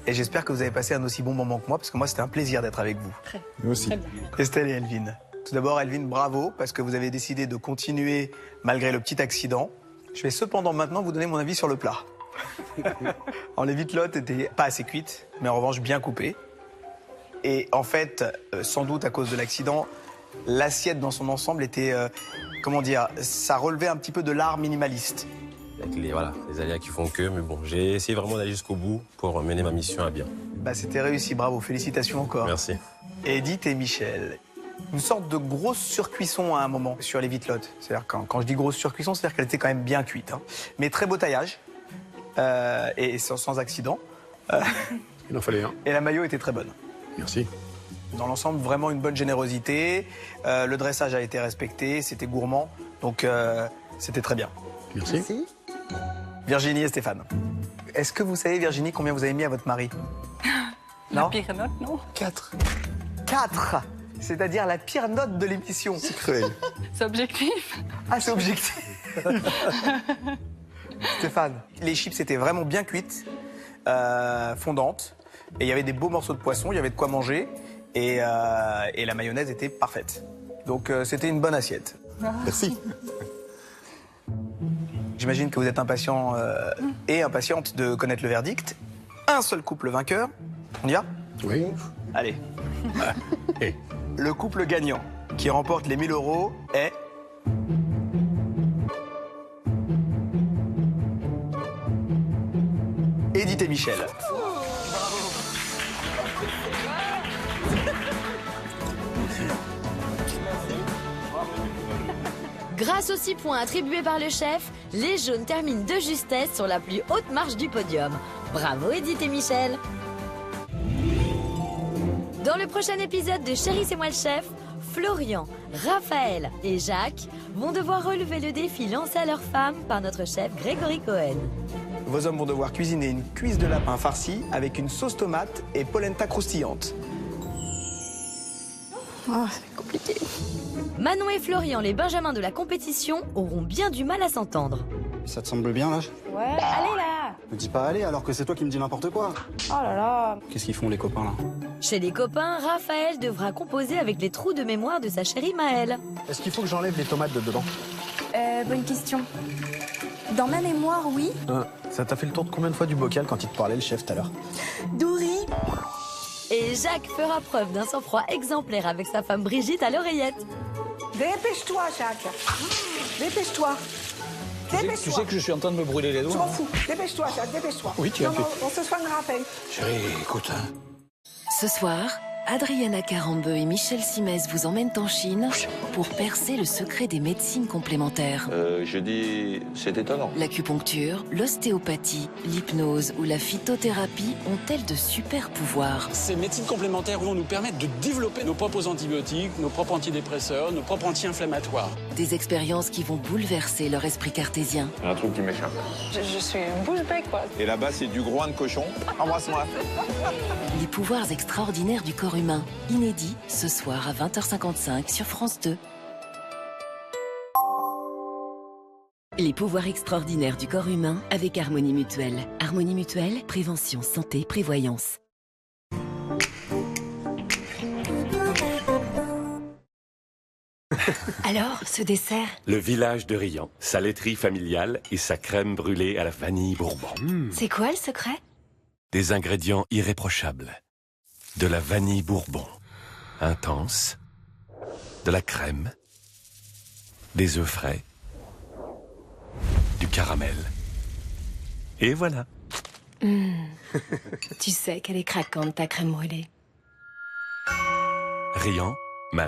Speaker 7: Et j'espère que vous avez passé un aussi bon moment que moi, parce que moi, c'était un plaisir d'être avec vous.
Speaker 6: Nous aussi.
Speaker 7: Estelle et Elvine. Tout d'abord, Elvine, bravo, parce que vous avez décidé de continuer malgré le petit accident. Je vais cependant maintenant vous donner mon avis sur le plat. Alors, les vitlottes étaient pas assez cuites, mais en revanche bien coupées. Et en fait, sans doute à cause de l'accident, l'assiette dans son ensemble était, comment dire, ça relevait un petit peu de l'art minimaliste.
Speaker 3: Avec les aléas qui font que, mais bon, j'ai essayé vraiment d'aller jusqu'au bout pour mener ma mission à bien.
Speaker 7: Bah, c'était réussi, bravo, félicitations encore.
Speaker 3: Merci.
Speaker 7: Edith et Michel. Une sorte de grosse surcuisson à un moment sur les vitlottes. C'est-à-dire quand je dis grosse surcuisson, c'est-à-dire qu'elle était quand même bien cuite. Hein. Mais très beau taillage et sans accident.
Speaker 4: Il en fallait un.
Speaker 7: Et la mayo était très bonne.
Speaker 4: Merci.
Speaker 7: Dans l'ensemble, vraiment une bonne générosité. Le dressage a été respecté, c'était gourmand, donc c'était très bien.
Speaker 4: Merci.
Speaker 7: Virginie et Stéphane. Est-ce que vous savez, Virginie, combien vous avez mis à votre mari? Non.
Speaker 8: La pire note, non?
Speaker 6: 4.
Speaker 7: 4, c'est-à-dire la pire note de l'émission.
Speaker 6: C'est cruel.
Speaker 8: C'est objectif.
Speaker 7: Ah, c'est objectif. Stéphane, les chips étaient vraiment bien cuites, fondantes, et il y avait des beaux morceaux de poisson, il y avait de quoi manger, et la mayonnaise était parfaite. Donc c'était une bonne assiette.
Speaker 6: Merci.
Speaker 7: J'imagine que vous êtes impatient et impatiente de connaître le verdict. Un seul couple vainqueur. On y va?
Speaker 4: Oui.
Speaker 7: Allez.
Speaker 4: Voilà. Et
Speaker 7: Le couple gagnant qui remporte les 1 000 € est... Edith et Michel.
Speaker 1: Grâce aux 6 points attribués par le chef, les jaunes terminent de justesse sur la plus haute marche du podium. Bravo Edith et Michel. Dans le prochain épisode de Chérie, c'est moi le chef, Florian, Raphaël et Jacques vont devoir relever le défi lancé à leur femme par notre chef Grégory Cohen.
Speaker 7: Vos hommes vont devoir cuisiner une cuisse de lapin farcie avec une sauce tomate et polenta croustillante.
Speaker 10: Oh, c'est compliqué.
Speaker 1: Manon et Florian, les benjamins de la compétition, auront bien du mal à s'entendre.
Speaker 11: Ça te semble bien, là?
Speaker 10: Ouais, allez là.
Speaker 11: Me dis pas allez, alors que c'est toi qui me dis n'importe quoi.
Speaker 10: Oh là là.
Speaker 11: Qu'est-ce qu'ils font, les copains, là?
Speaker 1: Chez les copains, Raphaël devra composer avec les trous de mémoire de sa chérie Maëlle.
Speaker 7: Est-ce qu'il faut que j'enlève les tomates de dedans?
Speaker 10: Bonne question. Dans ma mémoire, oui.
Speaker 7: Ça t'a fait le tour de combien de fois du bocal quand il te parlait, le chef, tout à l'heure?
Speaker 10: Dory.
Speaker 1: Et Jacques fera preuve d'un sang-froid exemplaire avec sa femme Brigitte à l'oreillette.
Speaker 2: Dépêche-toi, Jacques. Dépêche-toi.
Speaker 12: Tu sais que je suis en train de me brûler les doigts.
Speaker 2: Je m'en fous. Dépêche-toi, Jacques, dépêche-toi.
Speaker 12: Oui, tu as fait.
Speaker 2: On se soignera après.
Speaker 12: Chérie, écoute.
Speaker 13: Ce soir, Adriana Carambeu et Michel Simès vous emmènent en Chine pour percer le secret des médecines complémentaires.
Speaker 14: Je dis, c'est étonnant.
Speaker 13: L'acupuncture, l'ostéopathie, l'hypnose ou la phytothérapie ont-elles de super pouvoirs?
Speaker 12: Ces médecines complémentaires vont nous permettre de développer nos propres antibiotiques, nos propres antidépresseurs, nos propres anti-inflammatoires.
Speaker 13: Des expériences qui vont bouleverser leur esprit cartésien.
Speaker 14: Un truc qui m'échappe.
Speaker 10: Je suis une bouche bée, quoi.
Speaker 14: Et là-bas, c'est du groin de cochon. Embrasse-moi.
Speaker 13: Les pouvoirs extraordinaires du corps humain, inédit ce soir à 20h55 sur France 2. Les pouvoirs extraordinaires du corps humain avec Harmonie Mutuelle. Harmonie Mutuelle, prévention, santé, prévoyance.
Speaker 10: Alors, ce dessert?
Speaker 15: Le village de Riant, sa laiterie familiale et sa crème brûlée à la vanille bourbon.
Speaker 10: C'est quoi le secret?
Speaker 15: Des ingrédients irréprochables. De la vanille bourbon, intense, de la crème, des œufs frais, du caramel. Et voilà.
Speaker 10: Tu sais qu'elle est craquante, ta crème brûlée.
Speaker 15: Riant,